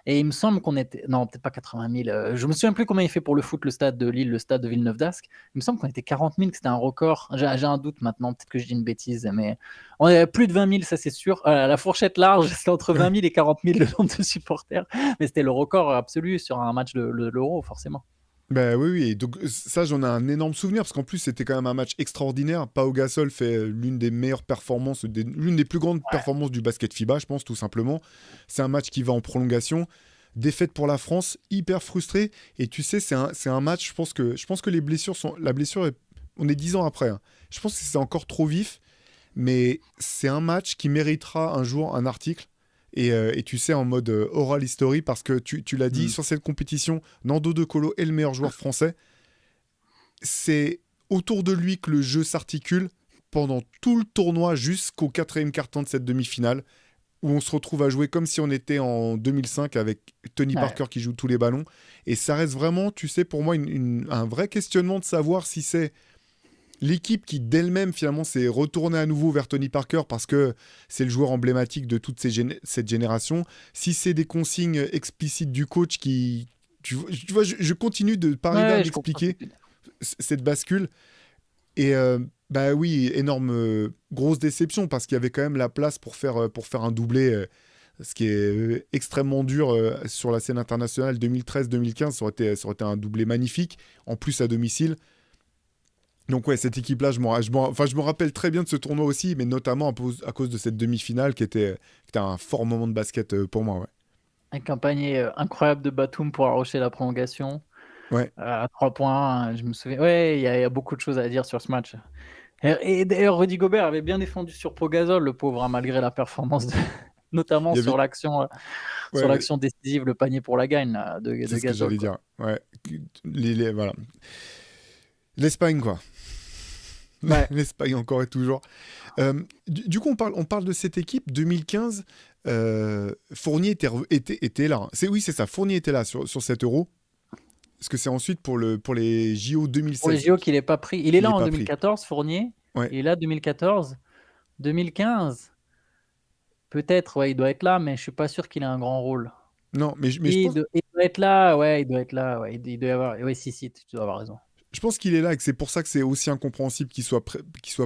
Et il me semble qu'on était. Non, peut-être pas 80 000. Je me souviens plus combien il fait pour le foot, le stade de Lille, le stade de Villeneuve-d'Ascq. Il me semble qu'on était 40 000, que c'était un record. J'ai un doute maintenant, peut-être que je dis une bêtise, mais on est plus de 20 000, ça c'est sûr. La fourchette large, c'était entre 20 000 et 40 000 le nombre de supporters. Mais c'était le record absolu sur un match de l'Euro, forcément. Ben oui, oui, et donc ça j'en ai un énorme souvenir parce qu'en plus c'était quand même un match extraordinaire. Pau Gasol fait l'une des meilleures performances, l'une des plus grandes performances du basket FIBA, je pense tout simplement. C'est un match qui va en prolongation. Défaite pour la France, hyper frustré. Et tu sais, c'est un match, je pense que les blessures sont... La blessure, on est 10 ans après, hein. Je pense que c'est encore trop vif, mais c'est un match qui méritera un jour un article. Et tu sais, en mode oral history, parce que tu l'as dit, sur cette compétition, Nando De Colo est le meilleur joueur français. C'est autour de lui que le jeu s'articule pendant tout le tournoi jusqu'au 4e quart-temps de cette demi-finale, où on se retrouve à jouer comme si on était en 2005 avec Tony Parker qui joue tous les ballons. Et ça reste vraiment, tu sais, pour moi, un vrai questionnement de savoir si c'est l'équipe qui d'elle-même finalement s'est retournée à nouveau vers Tony Parker parce que c'est le joueur emblématique de toute cette génération. Si c'est des consignes explicites du coach qui... Tu vois, je continue de ne pas arriver à m'expliquer cette bascule. Et bah oui, énorme, grosse déception parce qu'il y avait quand même la place pour faire un doublé, ce qui est extrêmement dur sur la scène internationale. 2013-2015, ça aurait été un doublé magnifique, en plus à domicile. Donc ouais, cette équipe-là, je me rappelle très bien de ce tournoi aussi, mais notamment à cause de cette demi-finale qui était un fort moment de basket pour moi. Ouais. Un campagne incroyable de Batum pour arrocher la prolongation. Ouais. À 3 points, je me souviens. Ouais, il y a beaucoup de choses à dire sur ce match. Et d'ailleurs, Rudy Gobert avait bien défendu sur Pau Gasol, le pauvre, hein, malgré la performance, notamment sur l'action décisive, le panier pour la gagne de C'est ce Gasol. Que j'allais dire. Ouais. Voilà. L'Espagne, quoi. Ouais. L'Espagne encore et toujours. Du coup, on parle de cette équipe 2015. Fournier était là. C'est ça. Fournier était là sur cet Euro. Parce que c'est ensuite pour les JO Pour les 2016 JO qu'il n'est pas pris. Il est qu'il là est en pas pris. 2014, Fournier. Ouais. Il est là 2014. 2015, peut-être, ouais, il doit être là, mais je suis pas sûr qu'il ait un grand rôle. Non, mais je Oui, pense, il doit être là, ouais, il doit être là, ouais, il doit y avoir. Oui, si, tu dois avoir raison. je pense qu'il est là et que c'est pour ça que c'est aussi incompréhensible qu'il soit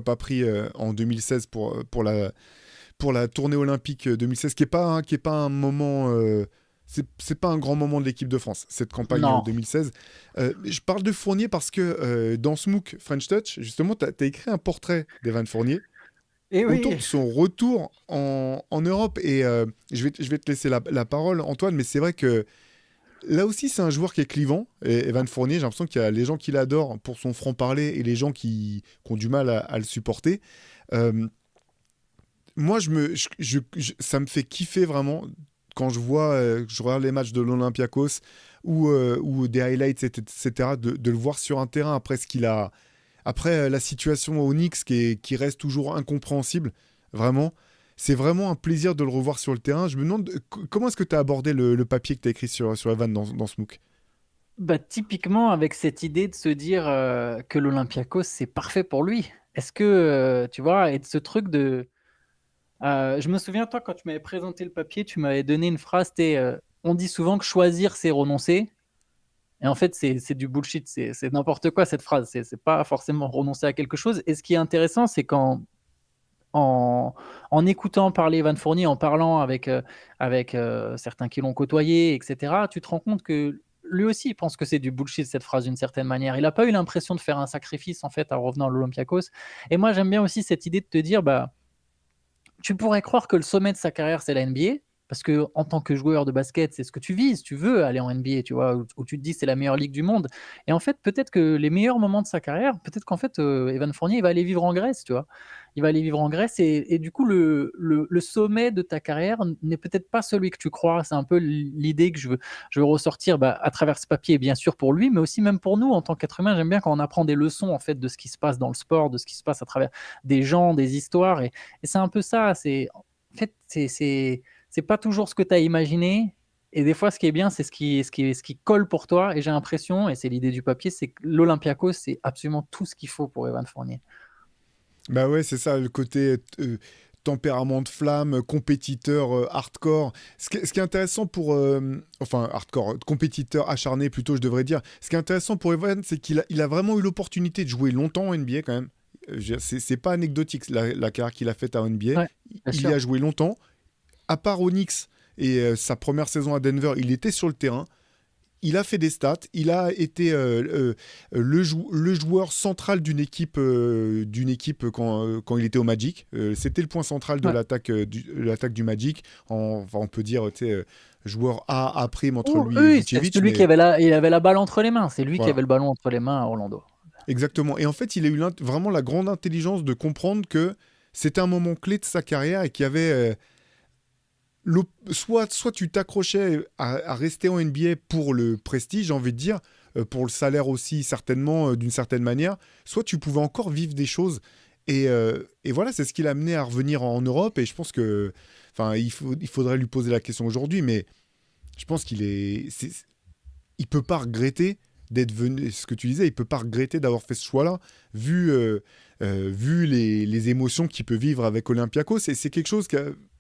pas pris en 2016 pour la tournée olympique 2016, qui est pas un moment. C'est pas un grand moment de l'équipe de France, cette campagne Non. 2016. Je parle de Fournier parce que dans ce MOOC French Touch, justement, tu as écrit un portrait d'Evan Fournier Et autour oui. de son retour en Europe. Et je vais te laisser la parole, Antoine, mais c'est vrai que là aussi, c'est un joueur qui est clivant. Et Evan Fournier, j'ai l'impression qu'il y a les gens qui l'adorent pour son franc-parler et les gens qui ont du mal à le supporter. Moi, ça me fait kiffer vraiment quand je regarde les matchs de l'Olympiakos ou des highlights, etc., de le voir sur un terrain après la situation au Knicks qui reste toujours incompréhensible, vraiment. C'est vraiment un plaisir de le revoir sur le terrain. Je me demande comment est-ce que tu as abordé le papier que tu as écrit sur Evan dans ce MOOC. Bah, typiquement, avec cette idée de se dire que l'Olympiakos, c'est parfait pour lui. Est-ce que, tu vois, et de ce truc de. Je me souviens, toi, quand tu m'avais présenté le papier, tu m'avais donné une phrase, on dit souvent que choisir, c'est renoncer. Et en fait, c'est du bullshit, c'est n'importe quoi cette phrase. C'est pas forcément renoncer à quelque chose. Et ce qui est intéressant, c'est en écoutant parler Evan Fournier, en parlant avec certains qui l'ont côtoyé, etc., tu te rends compte que lui aussi il pense que c'est du bullshit cette phrase d'une certaine manière. Il n'a pas eu l'impression de faire un sacrifice en fait en revenant à l'Olympiakos. Et moi j'aime bien aussi cette idée de te dire, bah, tu pourrais croire que le sommet de sa carrière, c'est la NBA, parce que en tant que joueur de basket, c'est ce que tu vises, tu veux aller en NBA, tu vois, où tu te dis c'est la meilleure ligue du monde. Et en fait, peut-être que les meilleurs moments de sa carrière, peut-être qu'en fait, Evan Fournier, il va aller vivre en Grèce, tu vois. Il va aller vivre en Grèce et du coup, le sommet de ta carrière n'est peut-être pas celui que tu crois. C'est un peu l'idée que je veux ressortir, bah, à travers ce papier, bien sûr pour lui, mais aussi même pour nous en tant qu'être humain. J'aime bien quand on apprend des leçons en fait de ce qui se passe dans le sport, de ce qui se passe à travers des gens, des histoires. Et c'est un peu ça. En fait, c'est pas toujours ce que tu as imaginé. Et des fois, ce qui est bien, c'est ce qui colle pour toi. Et j'ai l'impression, et c'est l'idée du papier, c'est que l'Olympiakos, c'est absolument tout ce qu'il faut pour Evan Fournier. Bah ouais, c'est ça, le côté tempérament de flamme, compétiteur hardcore. Ce qui est intéressant enfin, hardcore, compétiteur acharné plutôt, je devrais dire. Ce qui est intéressant pour Evan, c'est qu'il a vraiment eu l'opportunité de jouer longtemps en NBA quand même. C'est pas anecdotique la carrière qu'il a faite en NBA. Ouais, Il y a joué longtemps. À part au Knicks et sa première saison à Denver, il était sur le terrain. Il a fait des stats. Il a été le joueur central d'une équipe quand il était au Magic. C'était le point central de ouais. l'attaque du Magic. Enfin, on peut dire joueur A' entre lui et Oui, c'est Vucevic. celui Mais qui avait il avait la balle entre les mains. C'est lui qui voilà, avait le ballon entre les mains à Orlando. exactement. Et en fait, il a eu vraiment la grande intelligence de comprendre que c'était un moment clé de sa carrière et qu'il y avait soit tu t'accrochais à rester en NBA pour le prestige, j'ai envie de dire, pour le salaire aussi certainement d'une certaine manière, soit tu pouvais encore vivre des choses. Et voilà, c'est ce qui l'a amené à revenir en Europe. Et je pense que, enfin, il faudrait lui poser la question aujourd'hui, mais je pense il peut pas regretter d'être venu. Ce que tu disais, il peut pas regretter d'avoir fait ce choix-là, vu les émotions qu'il peut vivre avec Olympiakos. Et c'est quelque chose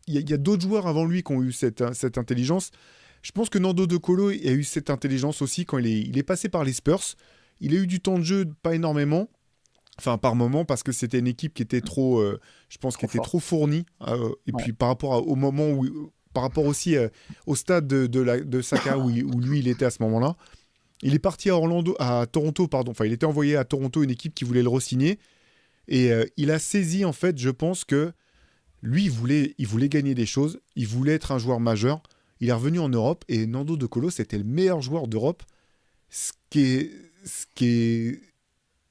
il y a d'autres joueurs avant lui qui ont eu cette intelligence. Je pense que Nando De Colo a eu cette intelligence aussi quand il est passé par les Spurs. Il a eu du temps de jeu, pas énormément. Enfin, par moment, parce que c'était une équipe qui était je pense, qui était trop fournie. Et puis par rapport au moment par rapport aussi au stade de sa carrière où lui il était à ce moment-là. Il est parti à Toronto, pardon. Enfin, il était envoyé à Toronto, une équipe qui voulait le re-signer. Et il a saisi, en fait, je pense que lui, il voulait gagner des choses. Il voulait être un joueur majeur. Il est revenu en Europe et Nando De Colo, c'était le meilleur joueur d'Europe. Ce qui est...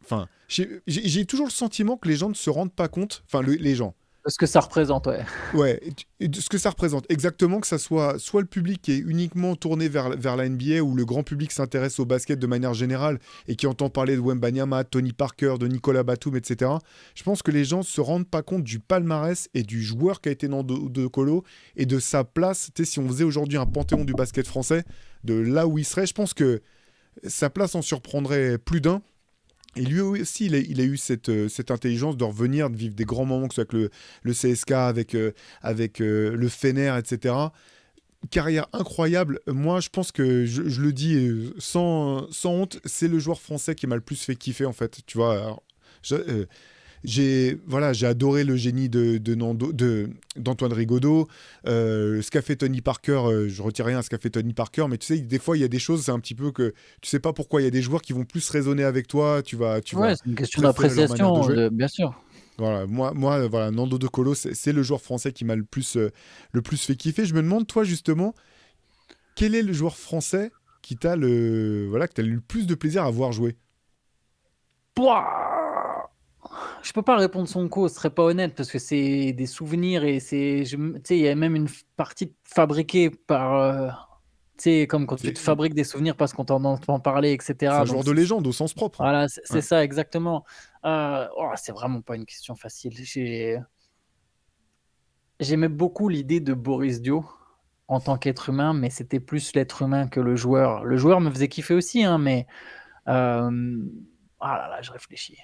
Enfin, j'ai toujours le sentiment que les gens ne se rendent pas compte. Enfin, les gens. Ce que ça représente, ouais. Ouais, et ce que ça représente. Exactement, que ça soit le public qui est uniquement tourné vers la NBA ou le grand public s'intéresse au basket de manière générale et qui entend parler de Wembanyama, Tony Parker, de Nicolas Batum, etc. Je pense que les gens ne se rendent pas compte du palmarès et du joueur qui a été Nando De Colo et de sa place. Tu sais, si on faisait aujourd'hui un panthéon du basket français, de là où il serait, je pense que sa place en surprendrait plus d'un. Et lui aussi, il a eu cette intelligence de revenir, de vivre des grands moments, que ce soit avec le CSK, avec le Fener, etc. Carrière incroyable. Moi, je pense que je le dis sans honte, c'est le joueur français qui m'a le plus fait kiffer, en fait. Tu vois, alors, j'ai adoré le génie d'Antoine Rigaudot. Ce qu'a fait Tony Parker, je retire rien à ce qu'a fait Tony Parker, mais tu sais, des fois, il y a des choses, c'est un petit peu que tu sais pas pourquoi. Il y a des joueurs qui vont plus résonner avec toi. Tu vas Ouais, c'est une question préférer leur manière de d'appréciation, jouer. bien sûr. Voilà, voilà, Nando De Colo, c'est le joueur français qui m'a le plus fait kiffer. Je me demande, toi, justement, quel est le joueur français qui que t'as eu le plus de plaisir à voir jouer? Pouah, je peux pas répondre son co, ce serait pas honnête parce que c'est des souvenirs et tu sais, il y a même une partie fabriquée par, tu sais, comme quand tu te C'est fabriques des souvenirs parce qu'on t'en entend parler, c'est etc. un Donc joueur de légende au sens propre, hein. voilà, c'est Ouais. ça exactement. C'est vraiment pas une question facile. J'aimais beaucoup l'idée de Boris Dio en tant qu'être humain, mais c'était plus l'être humain que le joueur. Le joueur me faisait kiffer aussi, hein, mais euh, ah là là, je réfléchis.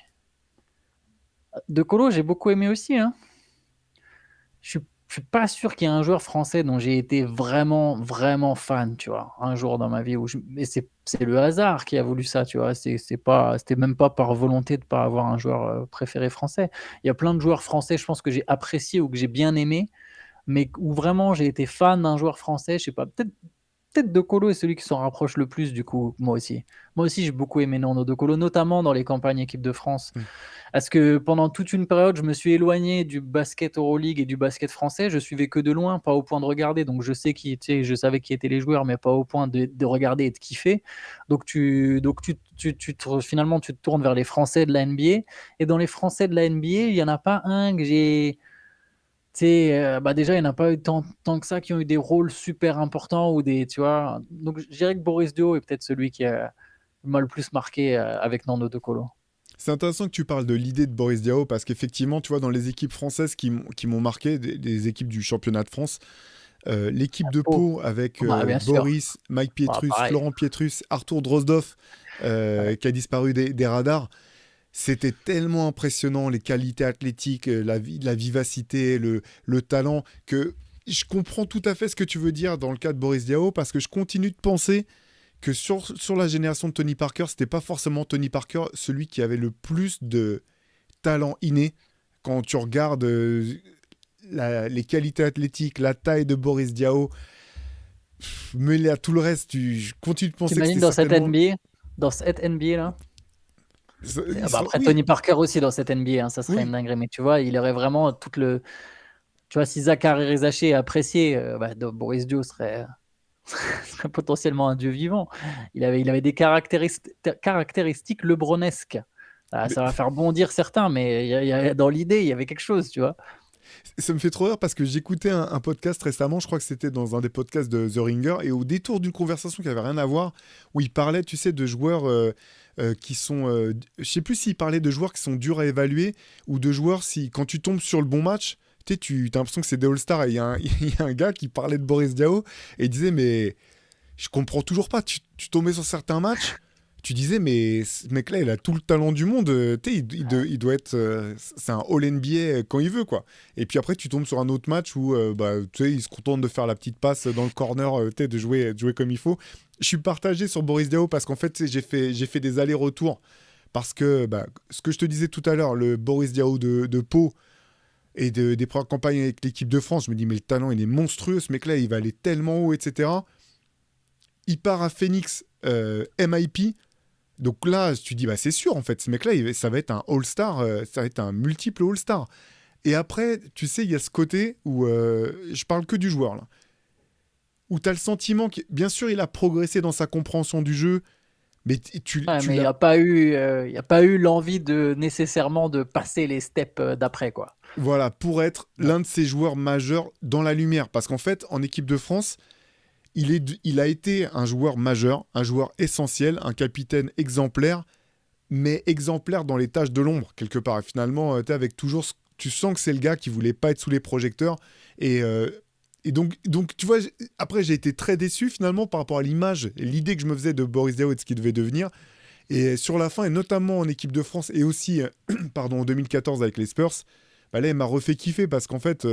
De Colo, j'ai beaucoup aimé aussi, hein. Je suis pas sûr qu'il y ait un joueur français dont j'ai été vraiment, vraiment fan, tu vois, un jour dans ma vie mais c'est le hasard qui a voulu ça, tu vois. C'était même pas par volonté de pas avoir un joueur préféré français. Il y a plein de joueurs français, je pense que j'ai apprécié ou que j'ai bien aimé, mais où vraiment j'ai été fan d'un joueur français, je sais pas, peut-être De Colo est celui qui s'en rapproche le plus, du coup, moi aussi. Moi aussi, j'ai beaucoup aimé Nando De Colo, notamment dans les campagnes équipe de France. Mm. Parce que pendant toute une période, je me suis éloigné du basket Euroleague et du basket français. Je suivais que de loin, pas au point de regarder. Donc je savais qui étaient les joueurs, mais pas au point de regarder et de kiffer. Finalement, tu te tournes vers les Français de la NBA. Et dans les Français de la NBA, il n'y en a pas un que j'ai. Tu sais, déjà, il n'y en a pas eu tant que ça qui ont eu des rôles super importants ou des, tu vois. Donc, je dirais que Boris Dio est peut-être celui m'a le plus marqué avec Nando De Colo. C'est intéressant que tu parles de l'idée de Boris Diaw parce qu'effectivement, tu vois, dans les équipes françaises qui m'ont marqué, des équipes du championnat de France, l'équipe de Oh, Pau avec bah, bien sûr. Boris, Mike Bah, Pietrus, pareil. Florent Pietrus, Arthur Drozdov, Ouais. qui a disparu des radars. C'était tellement impressionnant, les qualités athlétiques, la vivacité, le talent, que je comprends tout à fait ce que tu veux dire dans le cas de Boris Diaw parce que je continue de penser que sur la génération de Tony Parker, c'était pas forcément Tony Parker celui qui avait le plus de talent inné. Quand tu regardes les qualités athlétiques, la taille de Boris Diaw, mêlé à tout le reste, je continue de penser que T'imagines c'était certainement... dans cette NBA là? Après Oui, Tony Parker aussi dans cette NBA, hein, ça serait une oui. dinguerie. Mais tu vois, il aurait vraiment toute le. Tu vois, si Zachary Rizaché est apprécié, Boris Dio serait potentiellement un dieu vivant. Il avait des caractéristiques lebronesques. Ah, Mais ça va faire bondir certains, mais dans l'idée, il y avait quelque chose, tu vois. ça me fait trop rire parce que j'écoutais un podcast récemment, je crois que c'était dans un des podcasts de The Ringer, et au détour d'une conversation qui avait rien à voir, où il parlait, tu sais, de joueurs qui sont... je sais plus s'il parlait de joueurs qui sont durs à évaluer, ou de joueurs, si quand tu tombes sur le bon match, tu as l'impression que c'est des All-Stars, et il y, a un- il y a un gars qui parlait de Boris Diaw, et il disait, mais je comprends toujours pas, tu tombais sur certains matchs, tu disais, mais ce mec-là, il a tout le talent du monde. Il doit être. C'est un All-NBA quand il veut, quoi. Et puis après, tu tombes sur un autre match où tu sais, il se contente de faire la petite passe dans le corner, tu sais, de jouer comme il faut. Je suis partagé sur Boris Diaw parce qu'en fait, tu sais, j'ai fait des allers-retours. Parce que ce que je te disais tout à l'heure, le Boris Diaw de Pau et des premières campagnes avec l'équipe de France, je me dis, mais le talent, il est monstrueux. Ce mec-là, il va aller tellement haut, etc. Il part à Phoenix MIP. Donc là, tu dis, c'est sûr, en fait, ce mec-là, ça va être un All-Star, ça va être un multiple All-Star. Et après, tu sais, il y a ce côté où, je parle que du joueur, là, où tu as le sentiment que, bien sûr, il a progressé dans sa compréhension du jeu, mais Ouais, tu mais il n'y l'as... a pas eu, il y a pas eu l'envie nécessairement de passer les steps d'après, quoi. Voilà, pour être Ouais. l'un de ces joueurs majeurs dans la lumière. Parce qu'en fait, en équipe de France, il a été un joueur majeur, un joueur essentiel, un capitaine exemplaire, mais exemplaire dans les tâches de l'ombre, quelque part. Et finalement, avec toujours, tu sens que c'est le gars qui voulait pas être sous les projecteurs. Et Et donc, tu vois, après, j'ai été très déçu finalement par rapport à l'image et l'idée que je me faisais de Boris Diaw et de ce qu'il devait devenir. Et sur la fin, et notamment en équipe de France, et aussi pardon, en 2014 avec les Spurs, bah là, il m'a refait kiffer parce qu'en fait,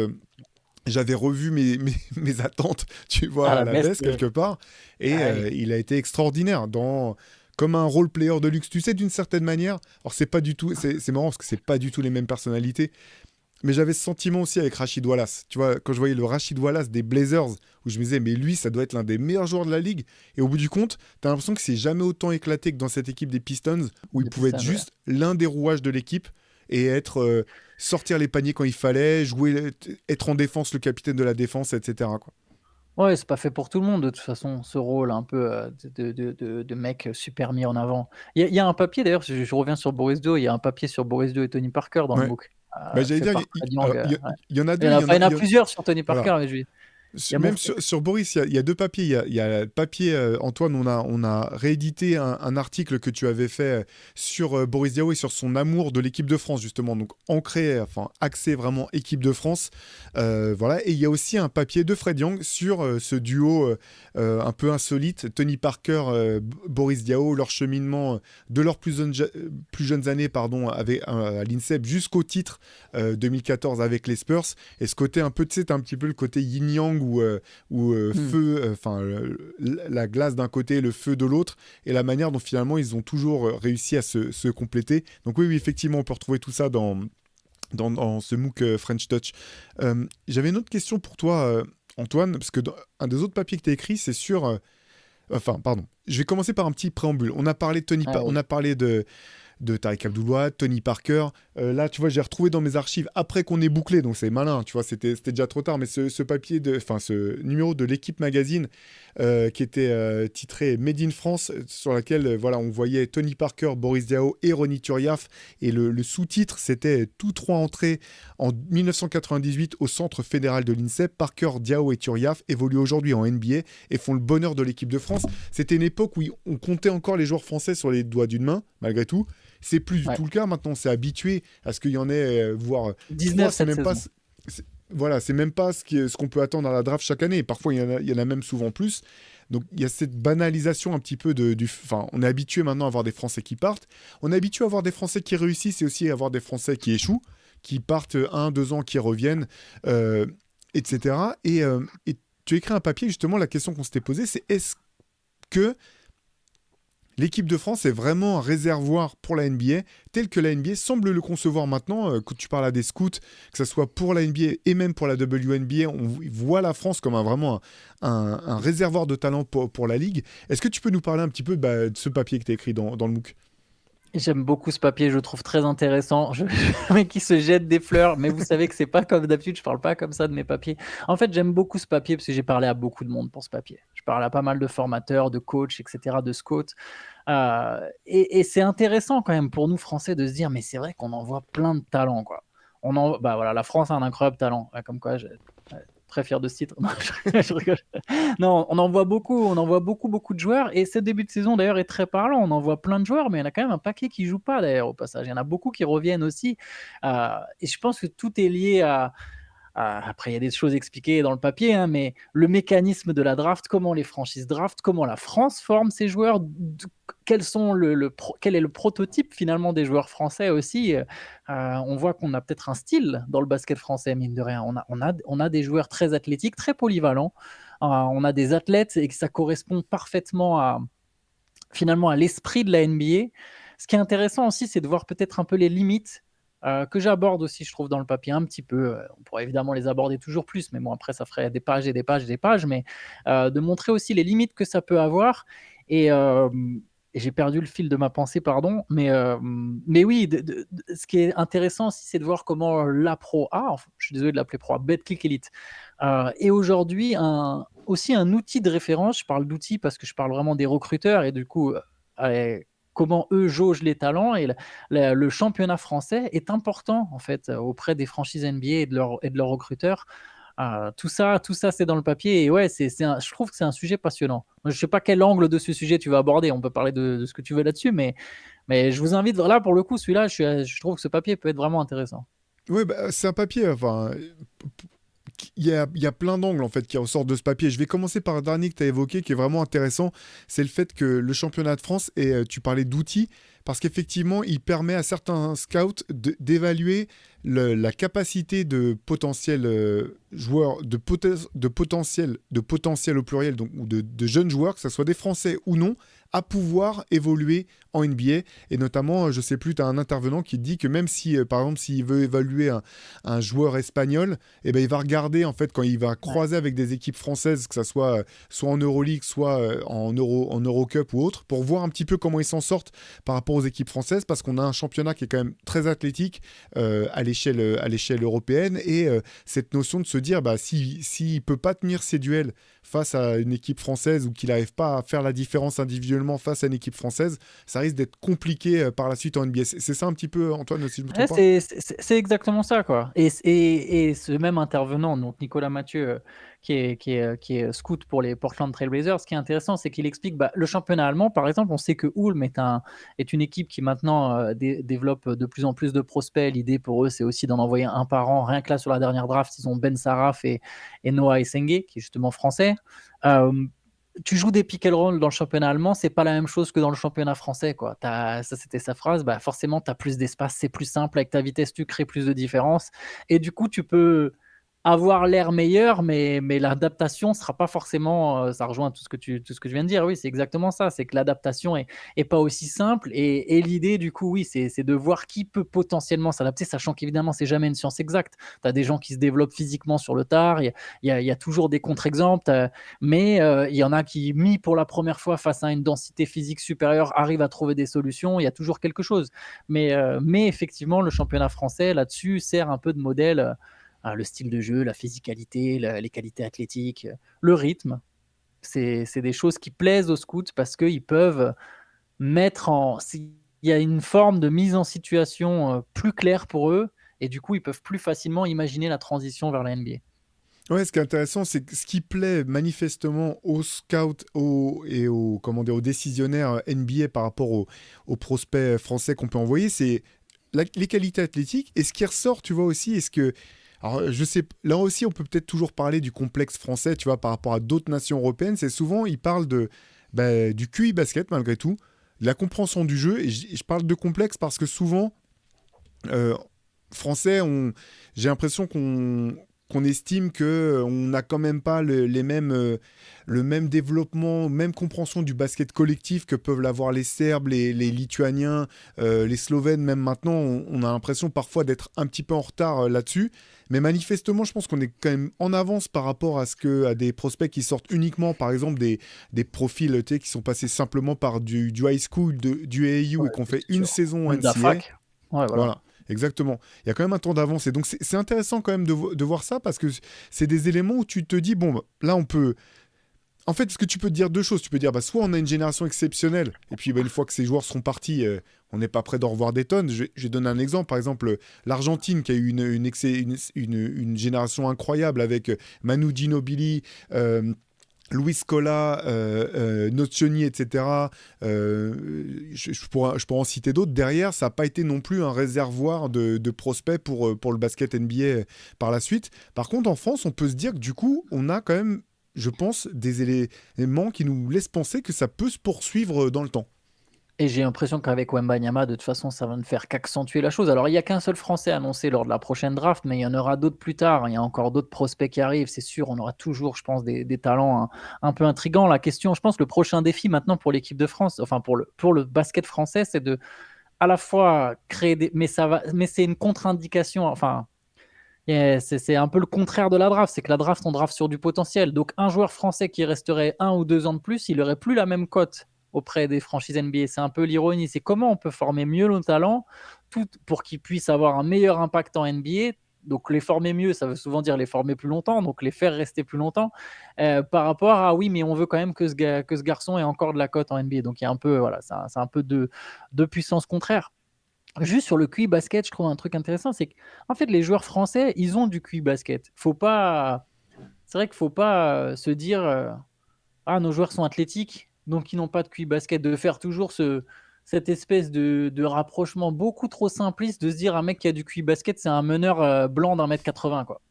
j'avais revu mes attentes, tu vois, À à la la baisse. baisse quelque part. Et Ah oui. il a été extraordinaire comme un role player de luxe, tu sais, d'une certaine manière. Alors, c'est pas du tout, c'est marrant parce que c'est pas du tout les mêmes personnalités. Mais j'avais ce sentiment aussi avec Rachid Wallace. Tu vois, quand je voyais le Rachid Wallace des Blazers, où je me disais, mais lui, ça doit être l'un des meilleurs joueurs de la ligue. Et au bout du compte, t'as l'impression que c'est jamais autant éclaté que dans cette équipe des Pistons, où il Des pouvait être Pistons, ouais. juste l'un des rouages de l'équipe et sortir les paniers quand il fallait, être en défense, le capitaine de la défense, etc., quoi. Ouais, c'est pas fait pour tout le monde de toute façon, ce rôle un peu de mec super mis en avant. Il y a un papier d'ailleurs, je reviens sur Boris Dio, il y a un papier sur Boris Dio et Tony Parker dans le Ouais. MOOC, Bah, j'allais fait dire, par Fred Young. Ouais. il y en a Il y deux, en a, pas- il y en a plusieurs sur Tony voilà. Parker, mais il y a mon Même sur Boris, il y a deux papiers. Il y a le papier, Antoine, on a réédité un article que tu avais fait sur Boris Diaw et sur son amour de l'équipe de France, justement. Donc, axé vraiment équipe de France. Voilà. Et il y a aussi un papier de Fred Young sur ce duo un peu insolite, Tony Parker, Boris Diaw, leur cheminement de leurs plus jeunes années pardon, à l'INSEP jusqu'au titre 2014 avec les Spurs. Et ce côté un peu, tu sais, t'as un petit peu le côté yin-yang ou feu, la glace d'un côté, le feu de l'autre, et la manière dont finalement ils ont toujours réussi à se compléter. Donc oui, effectivement, on peut retrouver tout ça dans ce MOOC French Touch. J'avais une autre question pour toi, Antoine, parce que un des autres papiers que tu as écrit, c'est sur... pardon. Je vais commencer par un petit préambule. On a parlé de on a parlé de Tariq Abdul-Wahad, Tony Parker. Là, tu vois, j'ai retrouvé dans mes archives après qu'on ait bouclé, donc c'est malin, tu vois, c'était déjà trop tard, mais ce papier, ce numéro de l'Équipe Magazine qui était titré Made in France, sur laquelle voilà, on voyait Tony Parker, Boris Diaw et Ronny Turiaf, et le sous-titre, c'était tous trois entrés en 1998 au Centre fédéral de l'INSEP. Parker, Diaw et Turiaf évoluent aujourd'hui en NBA et font le bonheur de l'équipe de France. C'était une époque où on comptait encore les joueurs français sur les doigts d'une main, malgré tout. C'est plus du tout le cas maintenant, on s'est habitué à ce qu'il y en ait, voire 19 c'est cette même pas, saison. voilà, c'est même pas ce qu'on peut attendre à la draft chaque année. Parfois, il y en a même souvent plus. Donc, il y a cette banalisation un petit peu on est habitué maintenant à avoir des Français qui partent. On est habitué à avoir des Français qui réussissent et aussi à avoir des Français qui échouent, qui partent 1-2 ans, qui reviennent, etc. Et tu as écrit un papier, justement, la question qu'on s'était posée, c'est est-ce que l'équipe de France est vraiment un réservoir pour la NBA, tel que la NBA semble le concevoir maintenant. Quand tu parles à des scouts, que ce soit pour la NBA et même pour la WNBA, on voit la France comme vraiment un réservoir de talent pour la Ligue. Est-ce que tu peux nous parler un petit peu de ce papier que tu as écrit dans le MOOC ? J'aime beaucoup ce papier, je le trouve très intéressant. Le mec qui se jette des fleurs, mais vous savez que c'est pas comme d'habitude, je parle pas comme ça de mes papiers. En fait, j'aime beaucoup ce papier parce que j'ai parlé à beaucoup de monde pour ce papier. Je parle à pas mal de formateurs, de coachs, etc., de scouts. Et c'est intéressant quand même pour nous Français de se dire, mais c'est vrai qu'on en voit plein de talents, quoi. Bah voilà, la France a un incroyable talent. Ouais, comme quoi, très fier de ce titre. Non, je rigole. Non, on en voit beaucoup de joueurs. Et ce début de saison, d'ailleurs, est très parlant. On en voit plein de joueurs, mais il y en a quand même un paquet qui ne jouent pas, d'ailleurs, au passage. Il y en a beaucoup qui reviennent aussi. Et je pense que tout est lié après, il y a des choses expliquées dans le papier, hein, mais le mécanisme de la draft, comment les franchises draft, comment la France forme ses joueurs, quel est le prototype finalement des joueurs français aussi. On voit qu'on a peut-être un style dans le basket français, mine de rien. On a des joueurs très athlétiques, très polyvalents. On a des athlètes et que ça correspond parfaitement finalement à l'esprit de la NBA. Ce qui est intéressant aussi, c'est de voir peut-être un peu les limites que j'aborde aussi, je trouve, dans le papier un petit peu. On pourrait évidemment les aborder toujours plus, mais bon, après, ça ferait des pages et des pages et des pages, mais de montrer aussi les limites que ça peut avoir. Et j'ai perdu le fil de ma pensée, pardon, mais oui, ce qui est intéressant aussi, c'est de voir comment la Pro A, enfin, je suis désolé de l'appeler Pro A, BetClick Elite, est aujourd'hui aussi un outil de référence. Je parle d'outils parce que je parle vraiment des recruteurs et du coup, comment eux jaugent les talents, et le championnat français est important en fait auprès des franchises NBA et de leurs recruteurs. Tout ça c'est dans le papier, et ouais, je trouve que c'est un sujet passionnant. Je sais pas quel angle de ce sujet tu vas aborder, on peut parler de ce que tu veux là-dessus, mais je vous invite, là pour le coup, celui-là, je trouve que ce papier peut être vraiment intéressant. Oui, c'est un papier, il y a plein d'angles en fait qui ressortent de ce papier. Je vais commencer par un dernier que tu as évoqué qui est vraiment intéressant. C'est le fait que le championnat de France, et tu parlais d'outils, parce qu'effectivement, il permet à certains scouts d'évaluer la capacité de potentiels joueurs, de potentiel au pluriel, donc, ou de jeunes joueurs, que ce soit des Français ou non, à pouvoir évoluer en NBA. Et notamment, je sais plus, tu as un intervenant qui dit que même si, par exemple, s'il veut évaluer un joueur espagnol, eh ben, il va regarder, en fait, quand il va croiser avec des équipes françaises, que ça soit en Euroleague, soit en Eurocup ou autre, pour voir un petit peu comment ils s'en sortent par rapport aux équipes françaises, parce qu'on a un championnat qui est quand même très athlétique à l'échelle européenne, et cette notion de se dire, bah, s'il peut pas tenir ses duels face à une équipe française, ou qu'il n'arrive pas à faire la différence individuellement face à une équipe française, ça risque d'être compliqué par la suite en NBA. C'est ça un petit peu, Antoine, si je me Ouais, trompe pas? c'est exactement ça, quoi. Et ce même intervenant, donc Nicolas Mathieu, qui est scout pour les Portland Trail Blazers, ce qui est intéressant, c'est qu'il explique bah, le championnat allemand, par exemple, on sait que Ulm est une équipe qui maintenant développe de plus en plus de prospects. L'idée pour eux, c'est aussi d'en envoyer un par an. Rien que là, sur la dernière draft, ils ont Ben Saraf et Noah Essenge, qui est justement français. Euh, Tu joues des pick and roll dans le championnat allemand, c'est pas la même chose que dans le championnat français, quoi. Ça, c'était sa phrase. Bah, forcément, tu as plus d'espace, c'est plus simple. Avec ta vitesse, tu crées plus de différence. Et du coup, tu peux avoir l'air meilleur, mais l'adaptation sera pas forcément. Ça rejoint tout ce que je viens de dire. Oui, c'est exactement ça. C'est que l'adaptation est pas aussi simple. Et l'idée, du coup, oui, c'est de voir qui peut potentiellement s'adapter, sachant qu'évidemment, c'est jamais une science exacte. Tu as des gens qui se développent physiquement sur le tard. Il y a toujours des contre-exemples. Mais il y en a qui, mis pour la première fois face à une densité physique supérieure, arrivent à trouver des solutions. Il y a toujours quelque chose. Mais effectivement, le championnat français, là-dessus, sert un peu de modèle. Le style de jeu, la physicalité, les qualités athlétiques, le rythme. C'est des choses qui plaisent aux scouts parce qu'ils peuvent mettre en... Il y a une forme de mise en situation plus claire pour eux, et du coup, ils peuvent plus facilement imaginer la transition vers la NBA. Ouais, ce qui est intéressant, c'est que ce qui plaît manifestement aux scouts et aux décisionnaires NBA par rapport aux prospects français qu'on peut envoyer, c'est les qualités athlétiques. Et ce qui ressort, tu vois aussi, alors, je sais, là aussi, on peut peut-être toujours parler du complexe français, tu vois, par rapport à d'autres nations européennes. C'est souvent, ils parlent du QI basket, malgré tout, de la compréhension du jeu. Et je parle de complexe parce que souvent, euh, français, j'ai l'impression qu'on estime qu'on n'a quand même pas le même développement, même compréhension du basket collectif que peuvent l'avoir les Serbes, les Lituaniens, les Slovènes. Même maintenant, on a l'impression parfois d'être un petit peu en retard là-dessus. Mais manifestement, je pense qu'on est quand même en avance par rapport à des prospects qui sortent uniquement, par exemple, des profils qui sont passés simplement par du high school, du AAU, et Ouais, qu'on fait c'est une sûr. saison Ou de la NCAA. fac. Ouais, voilà. Voilà, exactement. Il y a quand même un temps d'avance. Et donc, c'est intéressant quand même de voir ça, parce que c'est des éléments où tu te dis, bon, bah, là, on peut... En fait, ce que tu peux te dire deux choses. Tu peux dire, bah, soit on a une génération exceptionnelle, et puis bah, une fois que ces joueurs seront partis, on n'est pas prêt d'en revoir des tonnes. Je vais donner un exemple. Par exemple, l'Argentine, qui a eu une génération incroyable avec Manu Ginobili, Luis Scola, Nocioni, etc. Je pourrais en citer d'autres. Derrière, ça n'a pas été non plus un réservoir de prospects pour le basket NBA par la suite. Par contre, en France, on peut se dire que du coup, on a quand même, je pense, des éléments qui nous laissent penser que ça peut se poursuivre dans le temps. Et j'ai l'impression qu'avec Wembanyama, de toute façon, ça va ne faire qu'accentuer la chose. Alors, il n'y a qu'un seul Français annoncé lors de la prochaine draft, mais il y en aura d'autres plus tard. Il y a encore d'autres prospects qui arrivent, c'est sûr. On aura toujours, je pense, des talents un peu intrigants. La question, je pense, le prochain défi maintenant pour l'équipe de France, enfin pour le basket français, c'est de à la fois créer des... Mais c'est une contre-indication, enfin... C'est un peu le contraire de la draft, c'est que la draft, on draft sur du potentiel. Donc un joueur français qui resterait 1 ou 2 ans de plus, il n'aurait plus la même cote auprès des franchises NBA. C'est un peu l'ironie, c'est comment on peut former mieux nos talents tout pour qu'ils puissent avoir un meilleur impact en NBA. Donc les former mieux, ça veut souvent dire les former plus longtemps, donc les faire rester plus longtemps, par rapport à oui, mais on veut quand même que ce garçon ait encore de la cote en NBA. Donc il y a un peu, voilà, c'est un peu de puissance contraire. Juste sur le QI basket, je trouve un truc intéressant, c'est qu'en fait, les joueurs français, ils ont du QI basket. Faut pas... C'est vrai qu'il ne faut pas se dire ah, nos joueurs sont athlétiques, donc ils n'ont pas de QI basket. De faire toujours cette espèce de rapprochement beaucoup trop simpliste, de se dire un mec qui a du QI basket, c'est un meneur blanc d'1 m 80, quoi.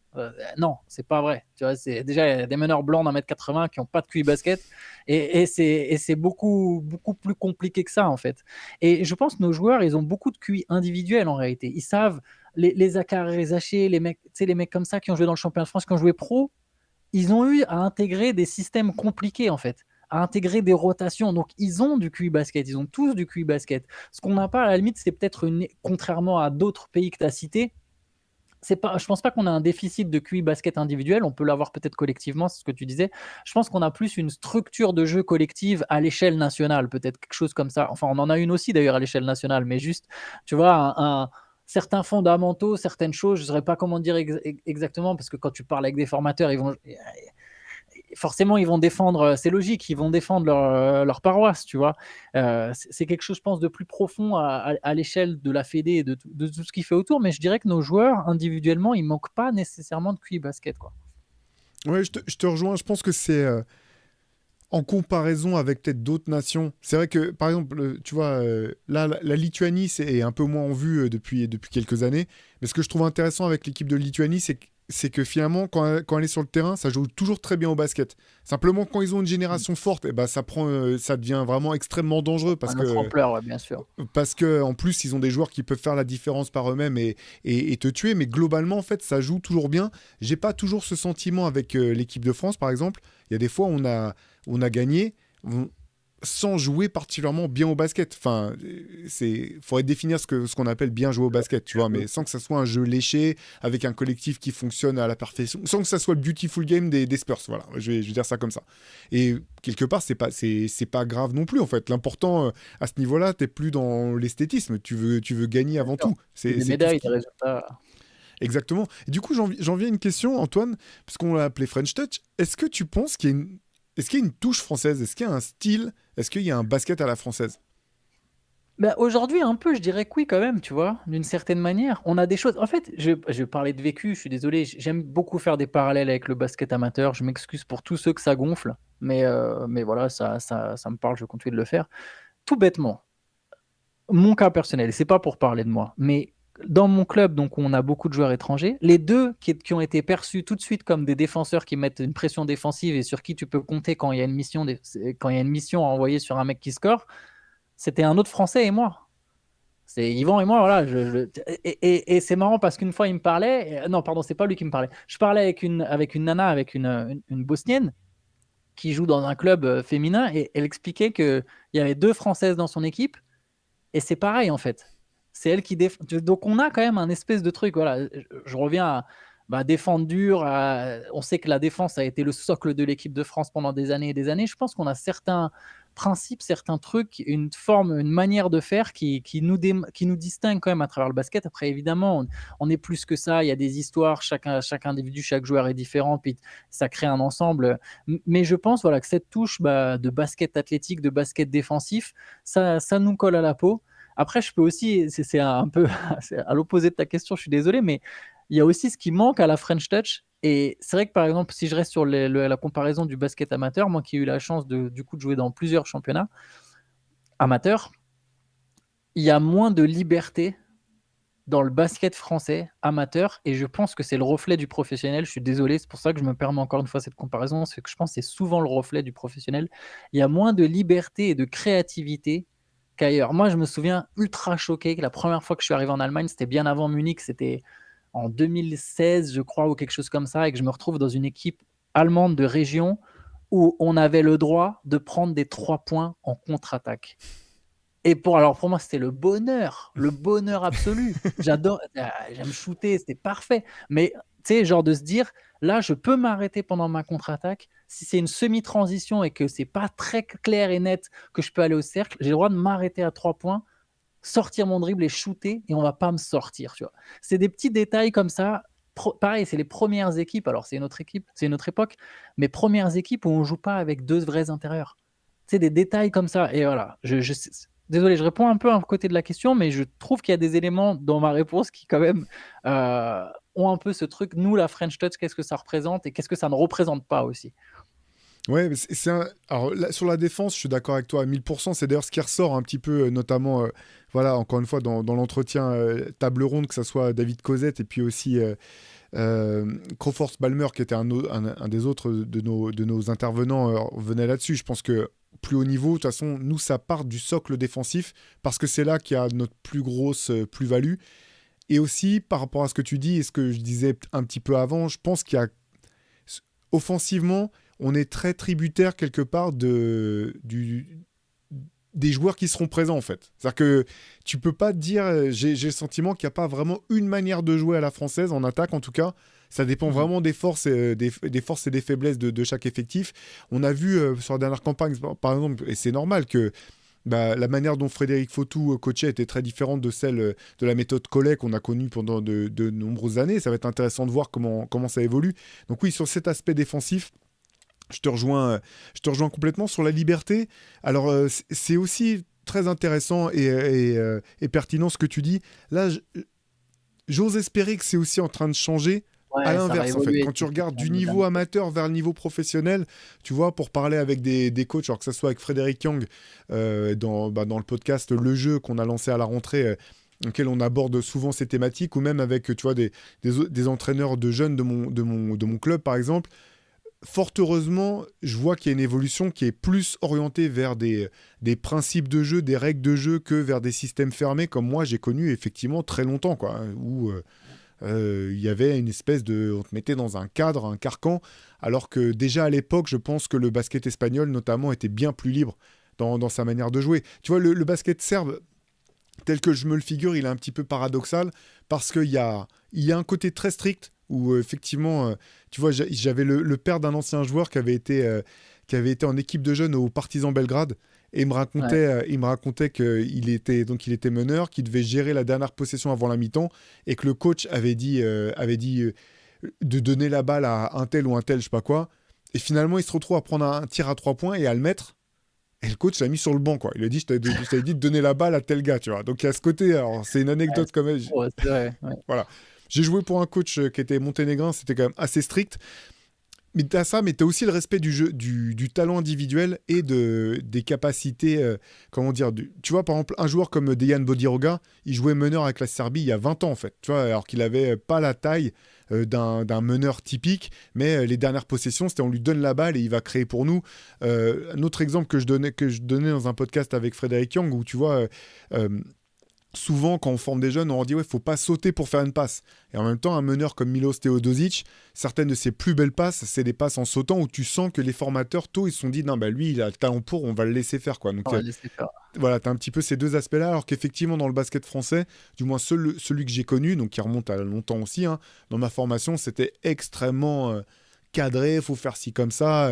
Non, c'est pas vrai. Tu vois, déjà, il y a des meneurs blancs d'1m80 qui n'ont pas de QI basket. Et c'est beaucoup, beaucoup plus compliqué que ça, en fait. Et je pense que nos joueurs, ils ont beaucoup de QI individuels, en réalité. Ils savent, les Zakar Rezaché, les mecs comme ça qui ont joué dans le championnat de France, qui ont joué pro, ils ont eu à intégrer des systèmes compliqués, en fait, à intégrer des rotations. Donc, ils ont du QI basket, ils ont tous du QI basket. Ce qu'on n'a pas, à la limite, c'est peut-être, contrairement à d'autres pays que tu as cités, je pense pas qu'on a un déficit de QI basket individuel, on peut l'avoir peut-être collectivement, c'est ce que tu disais. Je pense qu'on a plus une structure de jeu collective à l'échelle nationale, peut-être quelque chose comme ça. Enfin, on en a une aussi d'ailleurs à l'échelle nationale, mais juste, tu vois, certains fondamentaux, certaines choses, je ne saurais pas comment dire exactement, parce que quand tu parles avec des formateurs, forcément, ils vont défendre, c'est logique, ils vont défendre leur paroisse, tu vois. C'est quelque chose, je pense, de plus profond à l'échelle de la Fédé et de tout ce qui fait autour, mais je dirais que nos joueurs, individuellement, ils ne manquent pas nécessairement de QI basket, quoi. Ouais, je te rejoins. Je pense que c'est en comparaison avec peut-être d'autres nations. C'est vrai que, par exemple, tu vois, là, la Lituanie, c'est un peu moins en vue depuis quelques années. Mais ce que je trouve intéressant avec l'équipe de Lituanie, c'est que finalement, quand elle est sur le terrain, ça joue toujours très bien au basket. Simplement, quand ils ont une génération forte, eh ben, ça devient vraiment extrêmement dangereux Un autre ampleur, ouais, bien sûr. parce que en plus, ils ont des joueurs qui peuvent faire la différence par eux-mêmes et te tuer. Mais globalement, en fait, ça joue toujours bien. J'ai pas toujours ce sentiment avec l'équipe de France, par exemple. Il y a des fois, on a gagné sans jouer particulièrement bien au basket. Enfin, faudrait définir ce qu'on appelle bien jouer au basket, tu vois, mais sans que ça soit un jeu léché, avec un collectif qui fonctionne à la perfection, sans que ça soit le beautiful game des Spurs. Voilà, je vais dire ça comme ça. Et quelque part, c'est pas grave non plus, en fait. L'important, à ce niveau-là, t'es plus dans l'esthétisme. Tu veux gagner avant tout. C'est des médailles, des résultats. Exactement. Et du coup, j'en viens à une question, Antoine, puisqu'on l'a appelé French Touch. Est-ce que tu penses qu'il y a une touche française? Est-ce qu'il y a un style? Est-ce qu'il y a un basket à la française? Bah, aujourd'hui, un peu, je dirais que oui, quand même, tu vois, d'une certaine manière. On a des choses. En fait, je parlais de vécu, je suis désolé, j'aime beaucoup faire des parallèles avec le basket amateur. Je m'excuse pour tous ceux que ça gonfle, mais voilà, ça me parle, je continue de le faire. Tout bêtement, mon cas personnel, c'est pas pour parler de moi, mais dans mon club, donc on a beaucoup de joueurs étrangers, les deux qui ont été perçus tout de suite comme des défenseurs qui mettent une pression défensive et sur qui tu peux compter quand il y a une mission à envoyer sur un mec qui score, c'était un autre Français et moi. C'est Yvan et moi, voilà. Et c'est marrant parce qu'une fois, il me parlait. Non, pardon, c'est pas lui qui me parlait. Je parlais avec une nana, avec une Bosnienne qui joue dans un club féminin et elle expliquait qu'il y avait deux Françaises dans son équipe et c'est pareil en fait. C'est elle qui défend. Donc on a quand même un espèce de truc. Voilà, je reviens à défendre dur. On sait que la défense a été le socle de l'équipe de France pendant des années et des années. Je pense qu'on a certains principes, certains trucs, une forme, une manière de faire qui nous distingue quand même à travers le basket. Après, évidemment, on est plus que ça. Il y a des histoires. Chaque individu, chaque joueur est différent. Puis ça crée un ensemble. Mais je pense voilà, que cette touche de basket athlétique, de basket défensif, ça nous colle à la peau. Après, je peux aussi, c'est un peu c'est à l'opposé de ta question, je suis désolé, mais il y a aussi ce qui manque à la French Touch. Et c'est vrai que par exemple, si je reste sur la comparaison du basket amateur, moi qui ai eu la chance de jouer dans plusieurs championnats amateurs, il y a moins de liberté dans le basket français amateur, et je pense que c'est le reflet du professionnel. Je suis désolé, c'est pour ça que je me permets encore une fois cette comparaison, c'est que je pense que c'est souvent le reflet du professionnel. Il y a moins de liberté et de créativité qu'ailleurs. Moi, je me souviens ultra choqué que la première fois que je suis arrivé en Allemagne, c'était bien avant Munich, c'était en 2016, je crois, ou quelque chose comme ça, et que je me retrouve dans une équipe allemande de région où on avait le droit de prendre des 3 points en contre-attaque. Et pour moi, c'était le bonheur absolu. J'aime shooter, c'était parfait. Mais tu sais, genre de se dire, là, je peux m'arrêter pendant ma contre-attaque. Si c'est une semi-transition et que c'est pas très clair et net que je peux aller au cercle, j'ai le droit de m'arrêter à 3 points, sortir mon dribble et shooter, et on va pas me sortir, tu vois. C'est des petits détails comme ça. Pareil, c'est les premières équipes. Alors, c'est une autre équipe, c'est une autre époque, mais premières équipes où on joue pas avec deux vrais intérieurs. C'est des détails comme ça. Et voilà, désolé, je réponds un peu à un côté de la question, mais je trouve qu'il y a des éléments dans ma réponse qui, quand même, ont un peu ce truc. Nous, la French Touch, qu'est-ce que ça représente et qu'est-ce que ça ne représente pas aussi? Ouais, alors là, sur la défense, je suis d'accord avec toi à 1000%. C'est d'ailleurs ce qui ressort un petit peu, notamment, voilà, encore une fois, dans l'entretien table ronde, que ce soit David Cosette et puis aussi Crawford-Spalmer, qui était un des autres de nos intervenants, venait là-dessus. Je pense que plus haut niveau, de toute façon, nous, ça part du socle défensif parce que c'est là qu'il y a notre plus grosse plus-value. Et aussi, par rapport à ce que tu dis et ce que je disais un petit peu avant, je pense qu'il y a offensivement, on est très tributaire quelque part des joueurs qui seront présents en fait. C'est-à-dire que tu peux pas te dire, j'ai le sentiment qu'il n'y a pas vraiment une manière de jouer à la française, en attaque en tout cas. Ça dépend vraiment des forces et des faiblesses de chaque effectif. On a vu sur la dernière campagne, par exemple, et c'est normal que la manière dont Frédéric Fautou coachait était très différente de celle de la méthode Collet qu'on a connue pendant de nombreuses années. Ça va être intéressant de voir comment ça évolue. Donc oui, sur cet aspect défensif, je te rejoins complètement sur la liberté. Alors, c'est aussi très intéressant et pertinent ce que tu dis. Là, j'ose espérer que c'est aussi en train de changer à Ouais, ça va l'inverse, en fait. évoluer. Quand tu regardes du niveau amateur vers le niveau professionnel, tu vois, pour parler avec des coachs, alors que ce soit avec Frédéric Yang dans le podcast Le Jeu qu'on a lancé à la rentrée, dans lequel on aborde souvent ces thématiques, ou même avec, tu vois, des entraîneurs de jeunes de mon club, par exemple. Fort heureusement, je vois qu'il y a une évolution qui est plus orientée vers des principes de jeu, des règles de jeu, que vers des systèmes fermés, comme moi j'ai connu effectivement très longtemps, quoi, hein, où il y avait une espèce de... On te mettait dans un cadre, un carcan, alors que déjà à l'époque, je pense que le basket espagnol notamment était bien plus libre dans sa manière de jouer. Tu vois, le basket serbe, tel que je me le figure, il est un petit peu paradoxal, parce qu'il y a un côté très strict, où effectivement, tu vois, j'avais le père d'un ancien joueur qui avait été en équipe de jeunes au Partizan Belgrade, et il me racontait qu'il était meneur, qu'il devait gérer la dernière possession avant la mi-temps, et que le coach avait dit de donner la balle à un tel ou un tel, je sais pas quoi, et finalement il se retrouve à prendre un tir à 3 points et à le mettre. Et le coach l'a mis sur le banc, quoi. Il a dit, je t'avais dit de donner la balle à tel gars, tu vois. Donc il y a ce côté, alors c'est une anecdote quand même. Ouais, c'est vrai, ouais. Voilà. J'ai joué pour un coach qui était monténégrin, c'était quand même assez strict. Mais t'as ça, mais t'as aussi le respect du jeu, du talent individuel et des capacités, comment dire. Tu vois, par exemple, un joueur comme Dejan Bodiroga, il jouait meneur avec la Serbie il y a 20 ans, en fait. Tu vois, alors qu'il avait pas la taille d'un meneur typique, mais les dernières possessions, c'était on lui donne la balle et il va créer pour nous. Un autre exemple que je donnais dans un podcast avec Frédéric Yang, où tu vois... souvent, quand on forme des jeunes, on leur dit ouais, faut pas sauter pour faire une passe. Et en même temps, un meneur comme Milos Teodosic, certaines de ses plus belles passes, c'est des passes en sautant où tu sens que les formateurs, tôt, ils se sont dit non, bah lui, il a le talent pour, on va le laisser faire, quoi. Donc, On va laisser faire. voilà, tu as un petit peu ces deux aspects-là, alors qu'effectivement, dans le basket français, du moins celui que j'ai connu, donc qui remonte à longtemps aussi, hein, dans ma formation, c'était extrêmement cadré, faut faire ci comme ça.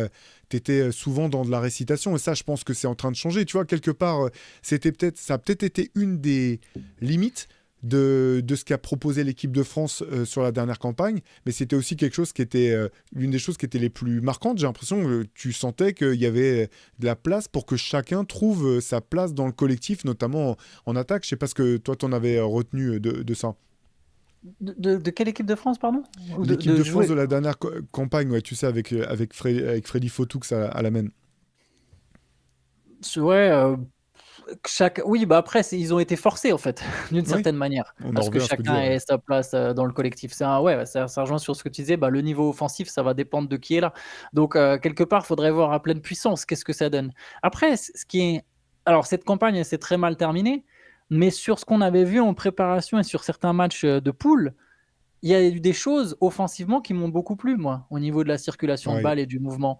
T'étais souvent dans de la récitation, et ça, je pense que c'est en train de changer. Tu vois, quelque part, ça a peut-être été une des limites de ce qu'a proposé l'équipe de France sur la dernière campagne, mais c'était aussi quelque chose qui était l'une des choses qui étaient les plus marquantes. J'ai l'impression que tu sentais qu'il y avait de la place pour que chacun trouve sa place dans le collectif, notamment en attaque. Je sais pas ce que toi, t'en avais retenu de ça. De quelle équipe de France, pardon? Ou L'équipe de France jouer? de la dernière campagne, ouais, tu sais, avec Freddy Fautou à la main. Ouais, oui, bah après, ils ont été forcés en fait, d'une Oui, certaine manière, on en parce que revient à ce que tu chacun disais. ait sa place dans le collectif. Ouais, ça rejoint sur ce que tu disais. Bah, le niveau offensif, ça va dépendre de qui est là. Donc, quelque part, il faudrait voir à pleine puissance qu'est-ce que ça donne. Après, alors, cette campagne, elle s'est très mal terminée, mais sur ce qu'on avait vu en préparation et sur certains matchs de poule, il y a eu des choses offensivement qui m'ont beaucoup plu, moi, au niveau de la circulation de Pareil. balles et du mouvement.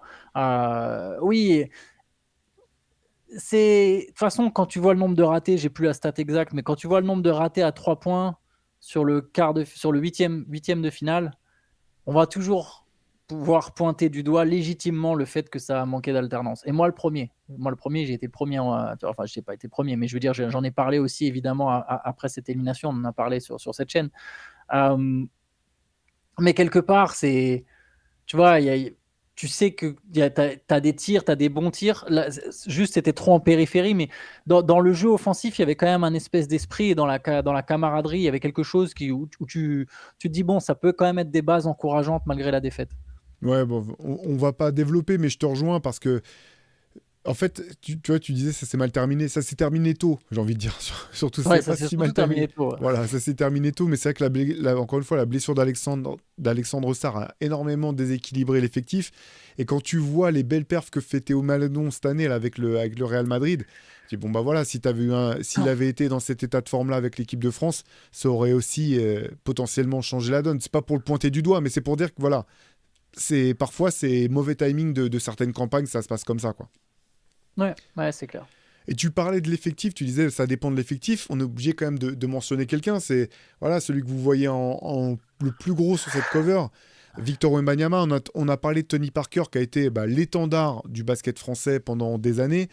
Oui, de toute façon, quand tu vois le nombre de ratés, j'ai plus la stat exacte, mais quand tu vois le nombre de ratés à 3 points sur le huitième de finale, on va toujours pouvoir pointer du doigt légitimement le fait que ça a manqué d'alternance. Et moi, le premier. J'ai été premier. Enfin, je n'ai pas été premier, mais je veux dire, j'en ai parlé aussi, évidemment, après cette élimination. On en a parlé sur cette chaîne. Mais quelque part, tu vois, tu sais que tu as des tirs, tu as des bons tirs. Là, juste, c'était trop en périphérie, mais dans le jeu offensif, il y avait quand même un espèce d'esprit, et dans la camaraderie, il y avait quelque chose où tu te dis, bon, ça peut quand même être des bases encourageantes malgré la défaite. Ouais, bon, on va pas développer, mais je te rejoins parce que En fait, tu vois, tu disais ça s'est mal terminé. Ça s'est terminé tôt, j'ai envie de dire. Surtout, Ouais, c'est ça pas s'est si surtout mal terminé terminé. tôt. Ouais. Voilà, ça s'est terminé tôt, mais c'est vrai que encore une fois, la blessure d'Alexandre Sarr a énormément déséquilibré l'effectif. Et quand tu vois les belles perfs que fait Théo Maledon cette année là, avec le Real Madrid, tu dis bon bah voilà, s'il avait été dans cet état de forme là avec l'équipe de France, ça aurait aussi potentiellement changé la donne. C'est pas pour le pointer du doigt, mais c'est pour dire que voilà, parfois c'est mauvais timing de certaines campagnes, ça se passe comme ça quoi. Ouais, c'est clair. Et tu parlais de l'effectif, tu disais ça dépend de l'effectif. On est obligé quand même de mentionner quelqu'un. C'est voilà, celui que vous voyez en le plus gros sur cette cover, Victor Wembanyama. On a parlé de Tony Parker qui a été l'étendard du basket français pendant des années,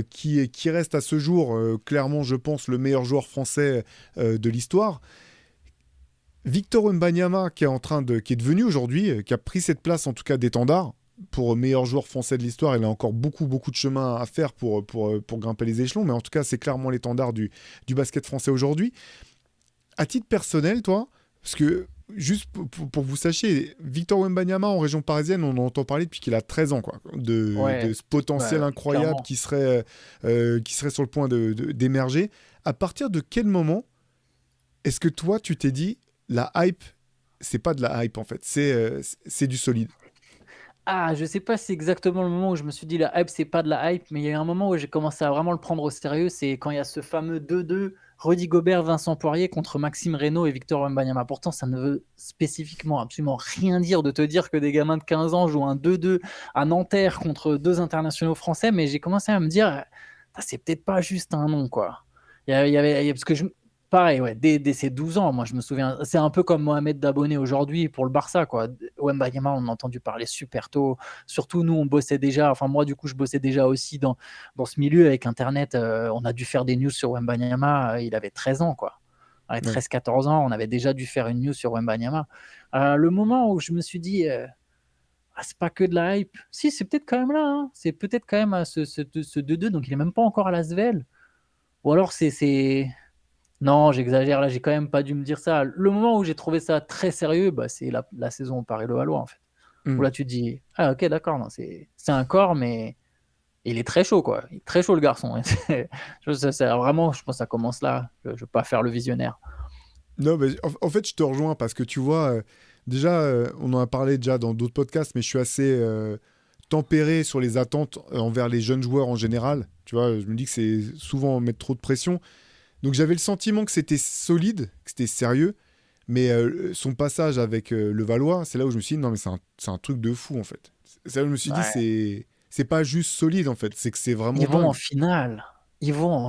qui reste à ce jour clairement, je pense, le meilleur joueur français de l'histoire. Victor Wembanyama qui est devenu aujourd'hui, qui a pris cette place en tout cas d'étendard pour meilleur joueur français de l'histoire. Il a encore beaucoup de chemin à faire pour grimper les échelons, mais en tout cas c'est clairement l'étendard du basket français aujourd'hui. À titre personnel, toi, parce que juste pour que vous sachiez, Victor Wembanyama en région parisienne, on en entend parler depuis qu'il a 13 ans, quoi, de ce potentiel incroyable qui serait sur le point d'émerger. À partir de quel moment est-ce que toi tu t'es dit la hype, c'est pas de la hype en fait, c'est du solide? Ah, je sais pas si c'est exactement le moment où je me suis dit la hype, c'est pas de la hype, mais il y a eu un moment où j'ai commencé à vraiment le prendre au sérieux, c'est quand il y a ce fameux 2-2 Rudy Gobert, Vincent Poirier contre Maxime Reynaud et Victor Wembanyama. Pourtant, ça ne veut spécifiquement absolument rien dire de te dire que des gamins de 15 ans jouent un 2-2 à Nanterre contre deux internationaux français, mais j'ai commencé à me dire, c'est peut-être pas juste un nom, quoi. Parce que pareil, ouais, dès ses 12 ans, moi je me souviens, c'est un peu comme Mohamed Dabonné aujourd'hui pour le Barça, quoi. Wembanyama, on en a entendu parler super tôt. Surtout nous, on bossait déjà, enfin moi du coup, je bossais déjà aussi dans ce milieu avec Internet. On a dû faire des news sur Wembanyama, il avait 13 ans, quoi. À 13-14 ans, on avait déjà dû faire une news sur Wembanyama. Le moment où je me suis dit, c'est pas que de la hype. Si, c'est peut-être quand même là, hein. C'est peut-être quand même ce 2-2, donc il est même pas encore à l'Asvel. Ou alors c'est... Non, j'exagère, là, j'ai quand même pas dû me dire ça. Le moment où j'ai trouvé ça très sérieux, c'est la saison Paris-Levallois, en fait. Où là, tu te dis, ah ok, d'accord, non, c'est un corps, mais il est très chaud, quoi. Il est très chaud, le garçon. Vraiment, je pense que ça commence là. Je ne veux pas faire le visionnaire. Non, mais en fait, je te rejoins parce que tu vois, déjà, on en a parlé déjà dans d'autres podcasts, mais je suis assez tempéré sur les attentes envers les jeunes joueurs en général. Tu vois, je me dis que c'est souvent mettre trop de pression. Donc j'avais le sentiment que c'était solide, que c'était sérieux, mais son passage avec le Valois, c'est là où je me suis dit, non mais c'est un truc de fou en fait. C'est là où je me suis dit, c'est pas juste solide en fait, c'est que c'est vraiment Ils vont dingue. en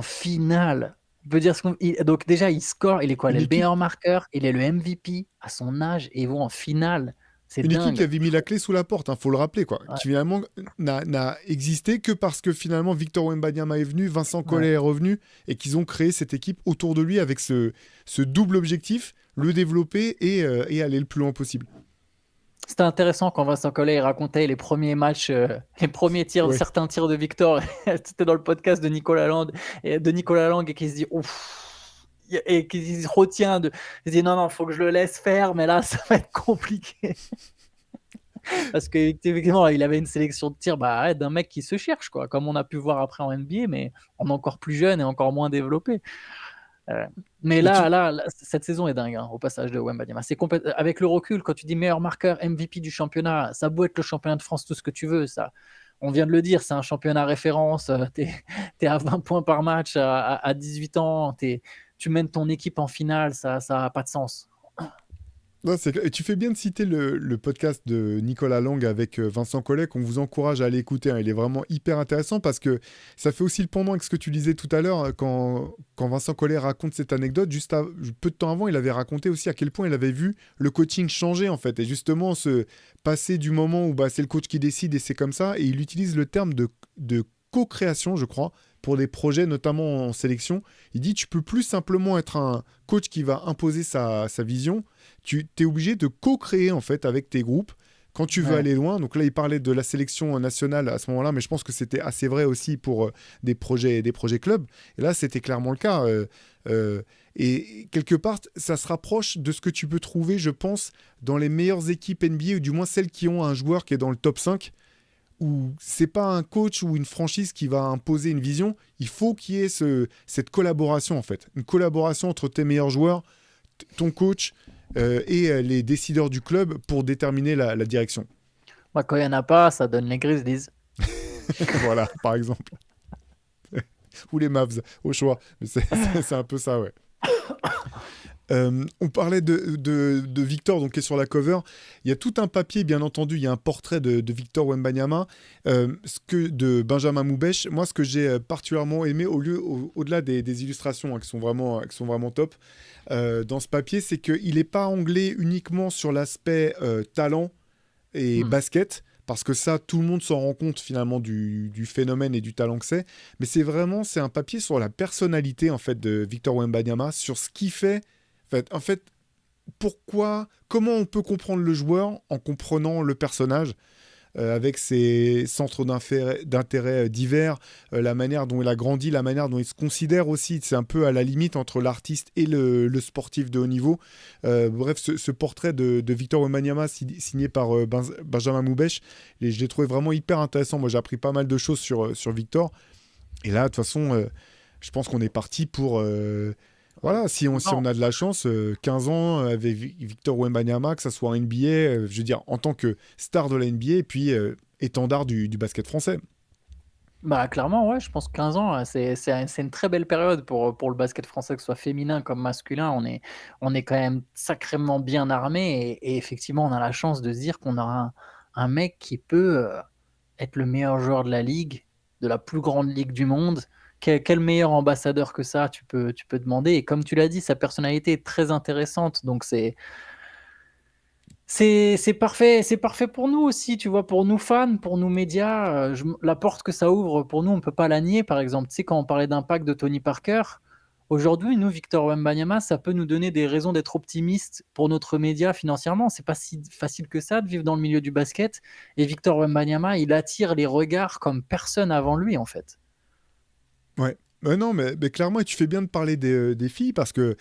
finale. On peut dire donc déjà, il score, il est quoi? Il est le meilleur marqueur, il est le MVP à son âge, et ils vont en finale. C'est Une équipe qui dingue. avait mis la clé sous la porte, faut le rappeler, quoi. Ouais. Qui finalement n'a existé que parce que finalement Victor Wembanyama est venu, Vincent Collet est revenu, et qu'ils ont créé cette équipe autour de lui avec ce double objectif, le développer et aller le plus loin possible. C'était intéressant quand Vincent Collet racontait les premiers matchs, les premiers tirs, certains tirs de Victor. C'était dans le podcast de Nicolas Lang, et qui se dit ouf. Et qui se retient il dit non, faut que je le laisse faire, mais là ça va être compliqué. Parce qu'effectivement, il avait une sélection de tirs d'un mec qui se cherche, quoi, comme on a pu voir après en NBA, mais en encore plus jeune et encore moins développé. Mais là, cette saison est dingue, hein, au passage de Wembanyama. Avec le recul, quand tu dis meilleur marqueur, MVP du championnat, ça a beau être le championnat de France, tout ce que tu veux, ça. On vient de le dire, c'est un championnat référence. T'es à 20 points par match à 18 ans. Tu mènes ton équipe en finale, ça n'a pas de sens. Non, et tu fais bien de citer le podcast de Nicolas Lang avec Vincent Collet, qu'on vous encourage à aller écouter. Hein. Il est vraiment hyper intéressant parce que ça fait aussi le pendant avec ce que tu disais tout à l'heure quand Vincent Collet raconte cette anecdote. Peu de temps avant, il avait raconté aussi à quel point il avait vu le coaching changer en fait. Et justement, se passer du moment où c'est le coach qui décide et c'est comme ça. Et il utilise le terme de co-création, je crois, pour des projets, notamment en sélection. Il dit, tu peux plus simplement être un coach qui va imposer sa vision. Tu es obligé de co-créer en fait avec tes groupes quand tu veux aller loin. Donc là, il parlait de la sélection nationale à ce moment-là, mais je pense que c'était assez vrai aussi pour des projets clubs. Et là, c'était clairement le cas. Et quelque part, ça se rapproche de ce que tu peux trouver, je pense, dans les meilleures équipes NBA, ou du moins celles qui ont un joueur qui est dans le top 5, où c'est pas un coach ou une franchise qui va imposer une vision. Il faut qu'il y ait cette collaboration, en fait. Une collaboration entre tes meilleurs joueurs, ton coach et les décideurs du club pour déterminer la direction. Bah, quand il n'y en a pas, ça donne les Grizzlies. Voilà, par exemple. Ou les Mavs, au choix. Mais c'est un peu ça, ouais. On parlait de Victor, donc, qui est sur la cover. Il y a tout un papier, bien entendu. Il y a un portrait de Victor Wembanyama, de Benjamin Moubèche. Moi, ce que j'ai particulièrement aimé, au-delà des illustrations qui sont vraiment top, dans ce papier, c'est qu'il n'est pas anglais uniquement sur l'aspect talent et basket, parce que ça, tout le monde s'en rend compte finalement du phénomène et du talent que c'est. Mais c'est un papier sur la personnalité, en fait, de Victor Wembanyama, sur ce qu'il fait. En fait, comment on peut comprendre le joueur en comprenant le personnage, avec ses centres d'intérêt divers, la manière dont il a grandi, la manière dont il se considère aussi. C'est un peu à la limite entre l'artiste et le sportif de haut niveau. Bref, ce portrait de Victor Wembanyama signé par Benjamin Moubèche, je l'ai trouvé vraiment hyper intéressant. Moi, j'ai appris pas mal de choses sur Victor. Et là, de toute façon, je pense qu'on est parti pour... Voilà, si on a de la chance, 15 ans avec Victor Wembanyama, que ça soit en NBA, je veux dire, en tant que star de la NBA, et puis étendard du basket français. Bah, clairement, ouais, je pense que 15 ans, c'est une très belle période pour le basket français, que ce soit féminin comme masculin. On est quand même sacrément bien armé et effectivement, on a la chance de se dire qu'on a un mec qui peut être le meilleur joueur de la ligue, de la plus grande ligue du monde. Quel meilleur ambassadeur que ça, tu peux demander. Et comme tu l'as dit, sa personnalité est très intéressante. Donc c'est parfait pour nous aussi, tu vois, pour nous fans, pour nous médias. La porte que ça ouvre pour nous, on ne peut pas la nier. Par exemple, tu sais, quand on parlait d'impact de Tony Parker, aujourd'hui, nous, Victor Wembanyama, ça peut nous donner des raisons d'être optimistes pour notre média financièrement. C'est pas si facile que ça de vivre dans le milieu du basket. Et Victor Wembanyama, il attire les regards comme personne avant lui, en fait. Ouais. Non, mais clairement, et tu fais bien de parler des filles, parce que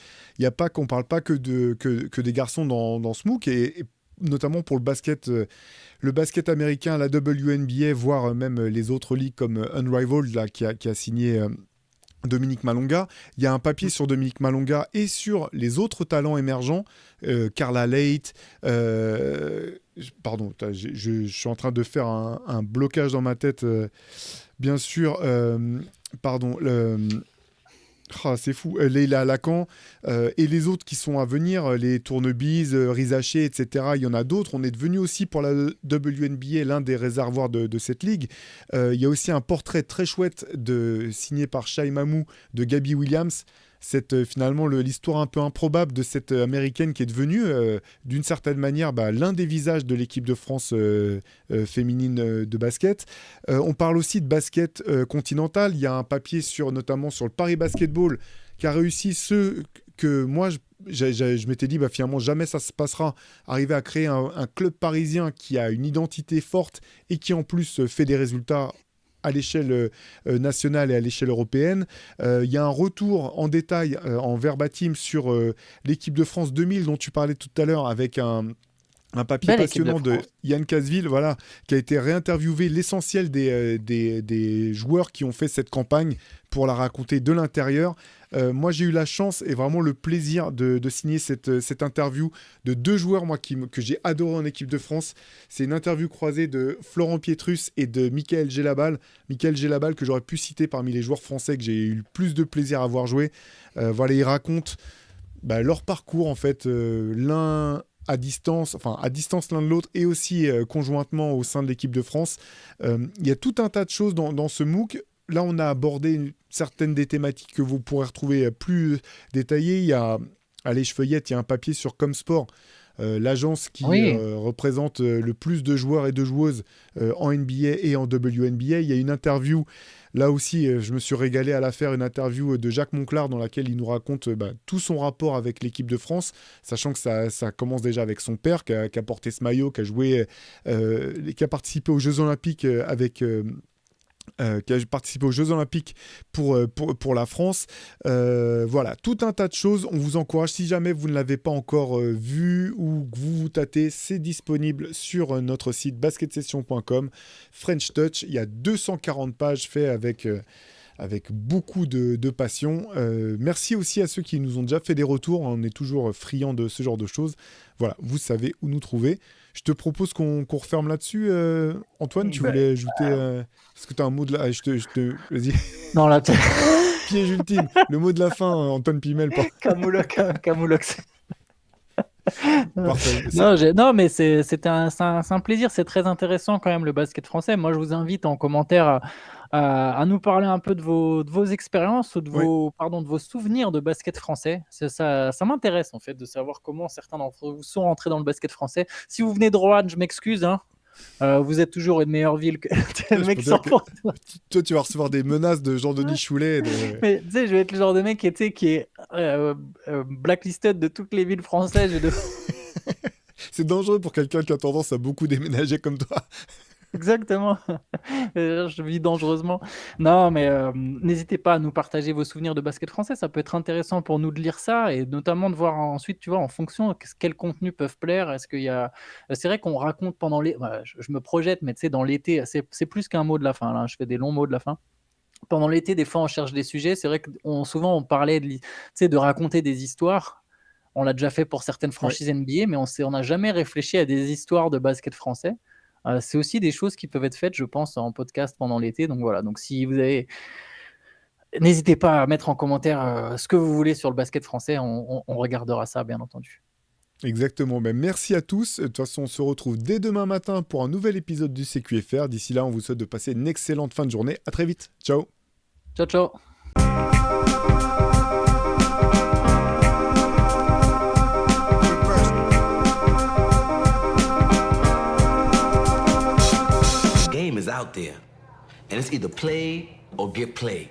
qu'on parle pas que des garçons dans ce MOOC, et notamment pour le basket américain, la WNBA, voire même les autres ligues comme Unrivaled, là, qui a signé Dominique Malonga. Il y a un papier sur Dominique Malonga et sur les autres talents émergents, Carla Leight. Pardon, je suis en train de faire un blocage dans ma tête, bien sûr. Pardon, c'est fou. Leila Lacan et les autres qui sont à venir, les Tournebises, Rizaché, etc. Il y en a d'autres. On est devenu aussi pour la WNBA l'un des réservoirs de cette ligue. Il y a aussi un portrait très chouette signé par Shai Mamou de Gabby Williams. Finalement l'histoire un peu improbable de cette américaine qui est devenue d'une certaine manière l'un des visages de l'équipe de France féminine de basket. On parle aussi de basket continental. Il y a un papier notamment sur le Paris Basketball qui a réussi ce que moi je m'étais dit finalement jamais ça se passera, arriver à créer un club parisien qui a une identité forte et qui en plus fait des résultats à l'échelle nationale et à l'échelle européenne. Il y a un retour en détail, en verbatim, sur l'équipe de France 2000 dont tu parlais tout à l'heure, avec un papier passionnant de Yann Casville, voilà, qui a été réinterviewé l'essentiel des joueurs qui ont fait cette campagne pour la raconter de l'intérieur. Moi, j'ai eu la chance et vraiment le plaisir de signer cette interview de deux joueurs que j'ai adoré en équipe de France. C'est une interview croisée de Florent Pietrus et de Michael Gelabal. Michael Gelabal, que j'aurais pu citer parmi les joueurs français que j'ai eu le plus de plaisir à voir jouer. Voilà, ils racontent leur parcours, en fait, l'un à distance l'un de l'autre et aussi conjointement au sein de l'équipe de France. Il y a tout un tas de choses dans ce MOOC. Là, on a abordé certaines des thématiques que vous pourrez retrouver plus détaillées. Il y a, à l'Écheveuillette, il y a un papier sur Comsport, l'agence qui représente le plus de joueurs et de joueuses en NBA et en WNBA. Il y a une interview, là aussi, je me suis régalé à la faire, une interview de Jacques Monclar dans laquelle il nous raconte tout son rapport avec l'équipe de France, sachant que ça commence déjà avec son père qui a porté ce maillot, qui a joué, qui a participé aux Jeux Olympiques avec qui a participé aux Jeux Olympiques pour la France. Voilà, tout un tas de choses. On vous encourage, si jamais vous ne l'avez pas encore vu ou que vous tâtez, c'est disponible sur notre site basketsession.com. French Touch, il y a 240 pages faites avec beaucoup de passion. Merci aussi à ceux qui nous ont déjà fait des retours. On est toujours friands de ce genre de choses. Voilà, vous savez où nous trouver. Je te propose qu'on referme là-dessus. Antoine, tu voulais ajouter... Est-ce que tu as un mot de la... Vas-y. Non, là, Piège ultime. Le mot de la fin, Antoine Pimel. Camoulox. Parfait. Non, mais c'est un plaisir. C'est très intéressant quand même, le basket français. Moi, je vous invite en commentaire à nous parler un peu de vos expériences ou de vos souvenirs de basket français. Ça m'intéresse en fait de savoir comment certains d'entre vous sont rentrés dans le basket français. Si vous venez de Roanne, je m'excuse. Hein. Vous êtes toujours une meilleure ville que le mec sans porte. Toi, tu vas recevoir des menaces de Jean-Denis Choulet. Mais tu sais, je vais être le genre de mec qui est blacklisted de toutes les villes françaises. C'est dangereux pour quelqu'un qui a tendance à beaucoup déménager comme toi. Exactement. Je vis dangereusement. Non, mais n'hésitez pas à nous partager vos souvenirs de basket français. Ça peut être intéressant pour nous de lire ça et notamment de voir ensuite, tu vois, en fonction quels contenus peuvent plaire. Est-ce qu'il y a... C'est vrai qu'on raconte pendant les... je me projette, mais tu sais, dans l'été, c'est plus qu'un mot de la fin. Là. Je fais des longs mots de la fin. Pendant l'été, des fois, on cherche des sujets. C'est vrai que souvent, on parlait de raconter des histoires. On l'a déjà fait pour certaines franchises NBA, mais on n'a jamais réfléchi à des histoires de basket français. C'est aussi des choses qui peuvent être faites, je pense, en podcast pendant l'été. Donc voilà, donc si vous avez... N'hésitez pas à mettre en commentaire ce que vous voulez sur le basket français. On regardera ça, bien entendu. Exactement. Ben, merci à tous. De toute façon, on se retrouve dès demain matin pour un nouvel épisode du CQFR. D'ici là, on vous souhaite de passer une excellente fin de journée. À très vite. Ciao. Ciao, ciao. Is out there, and it's either play or get played.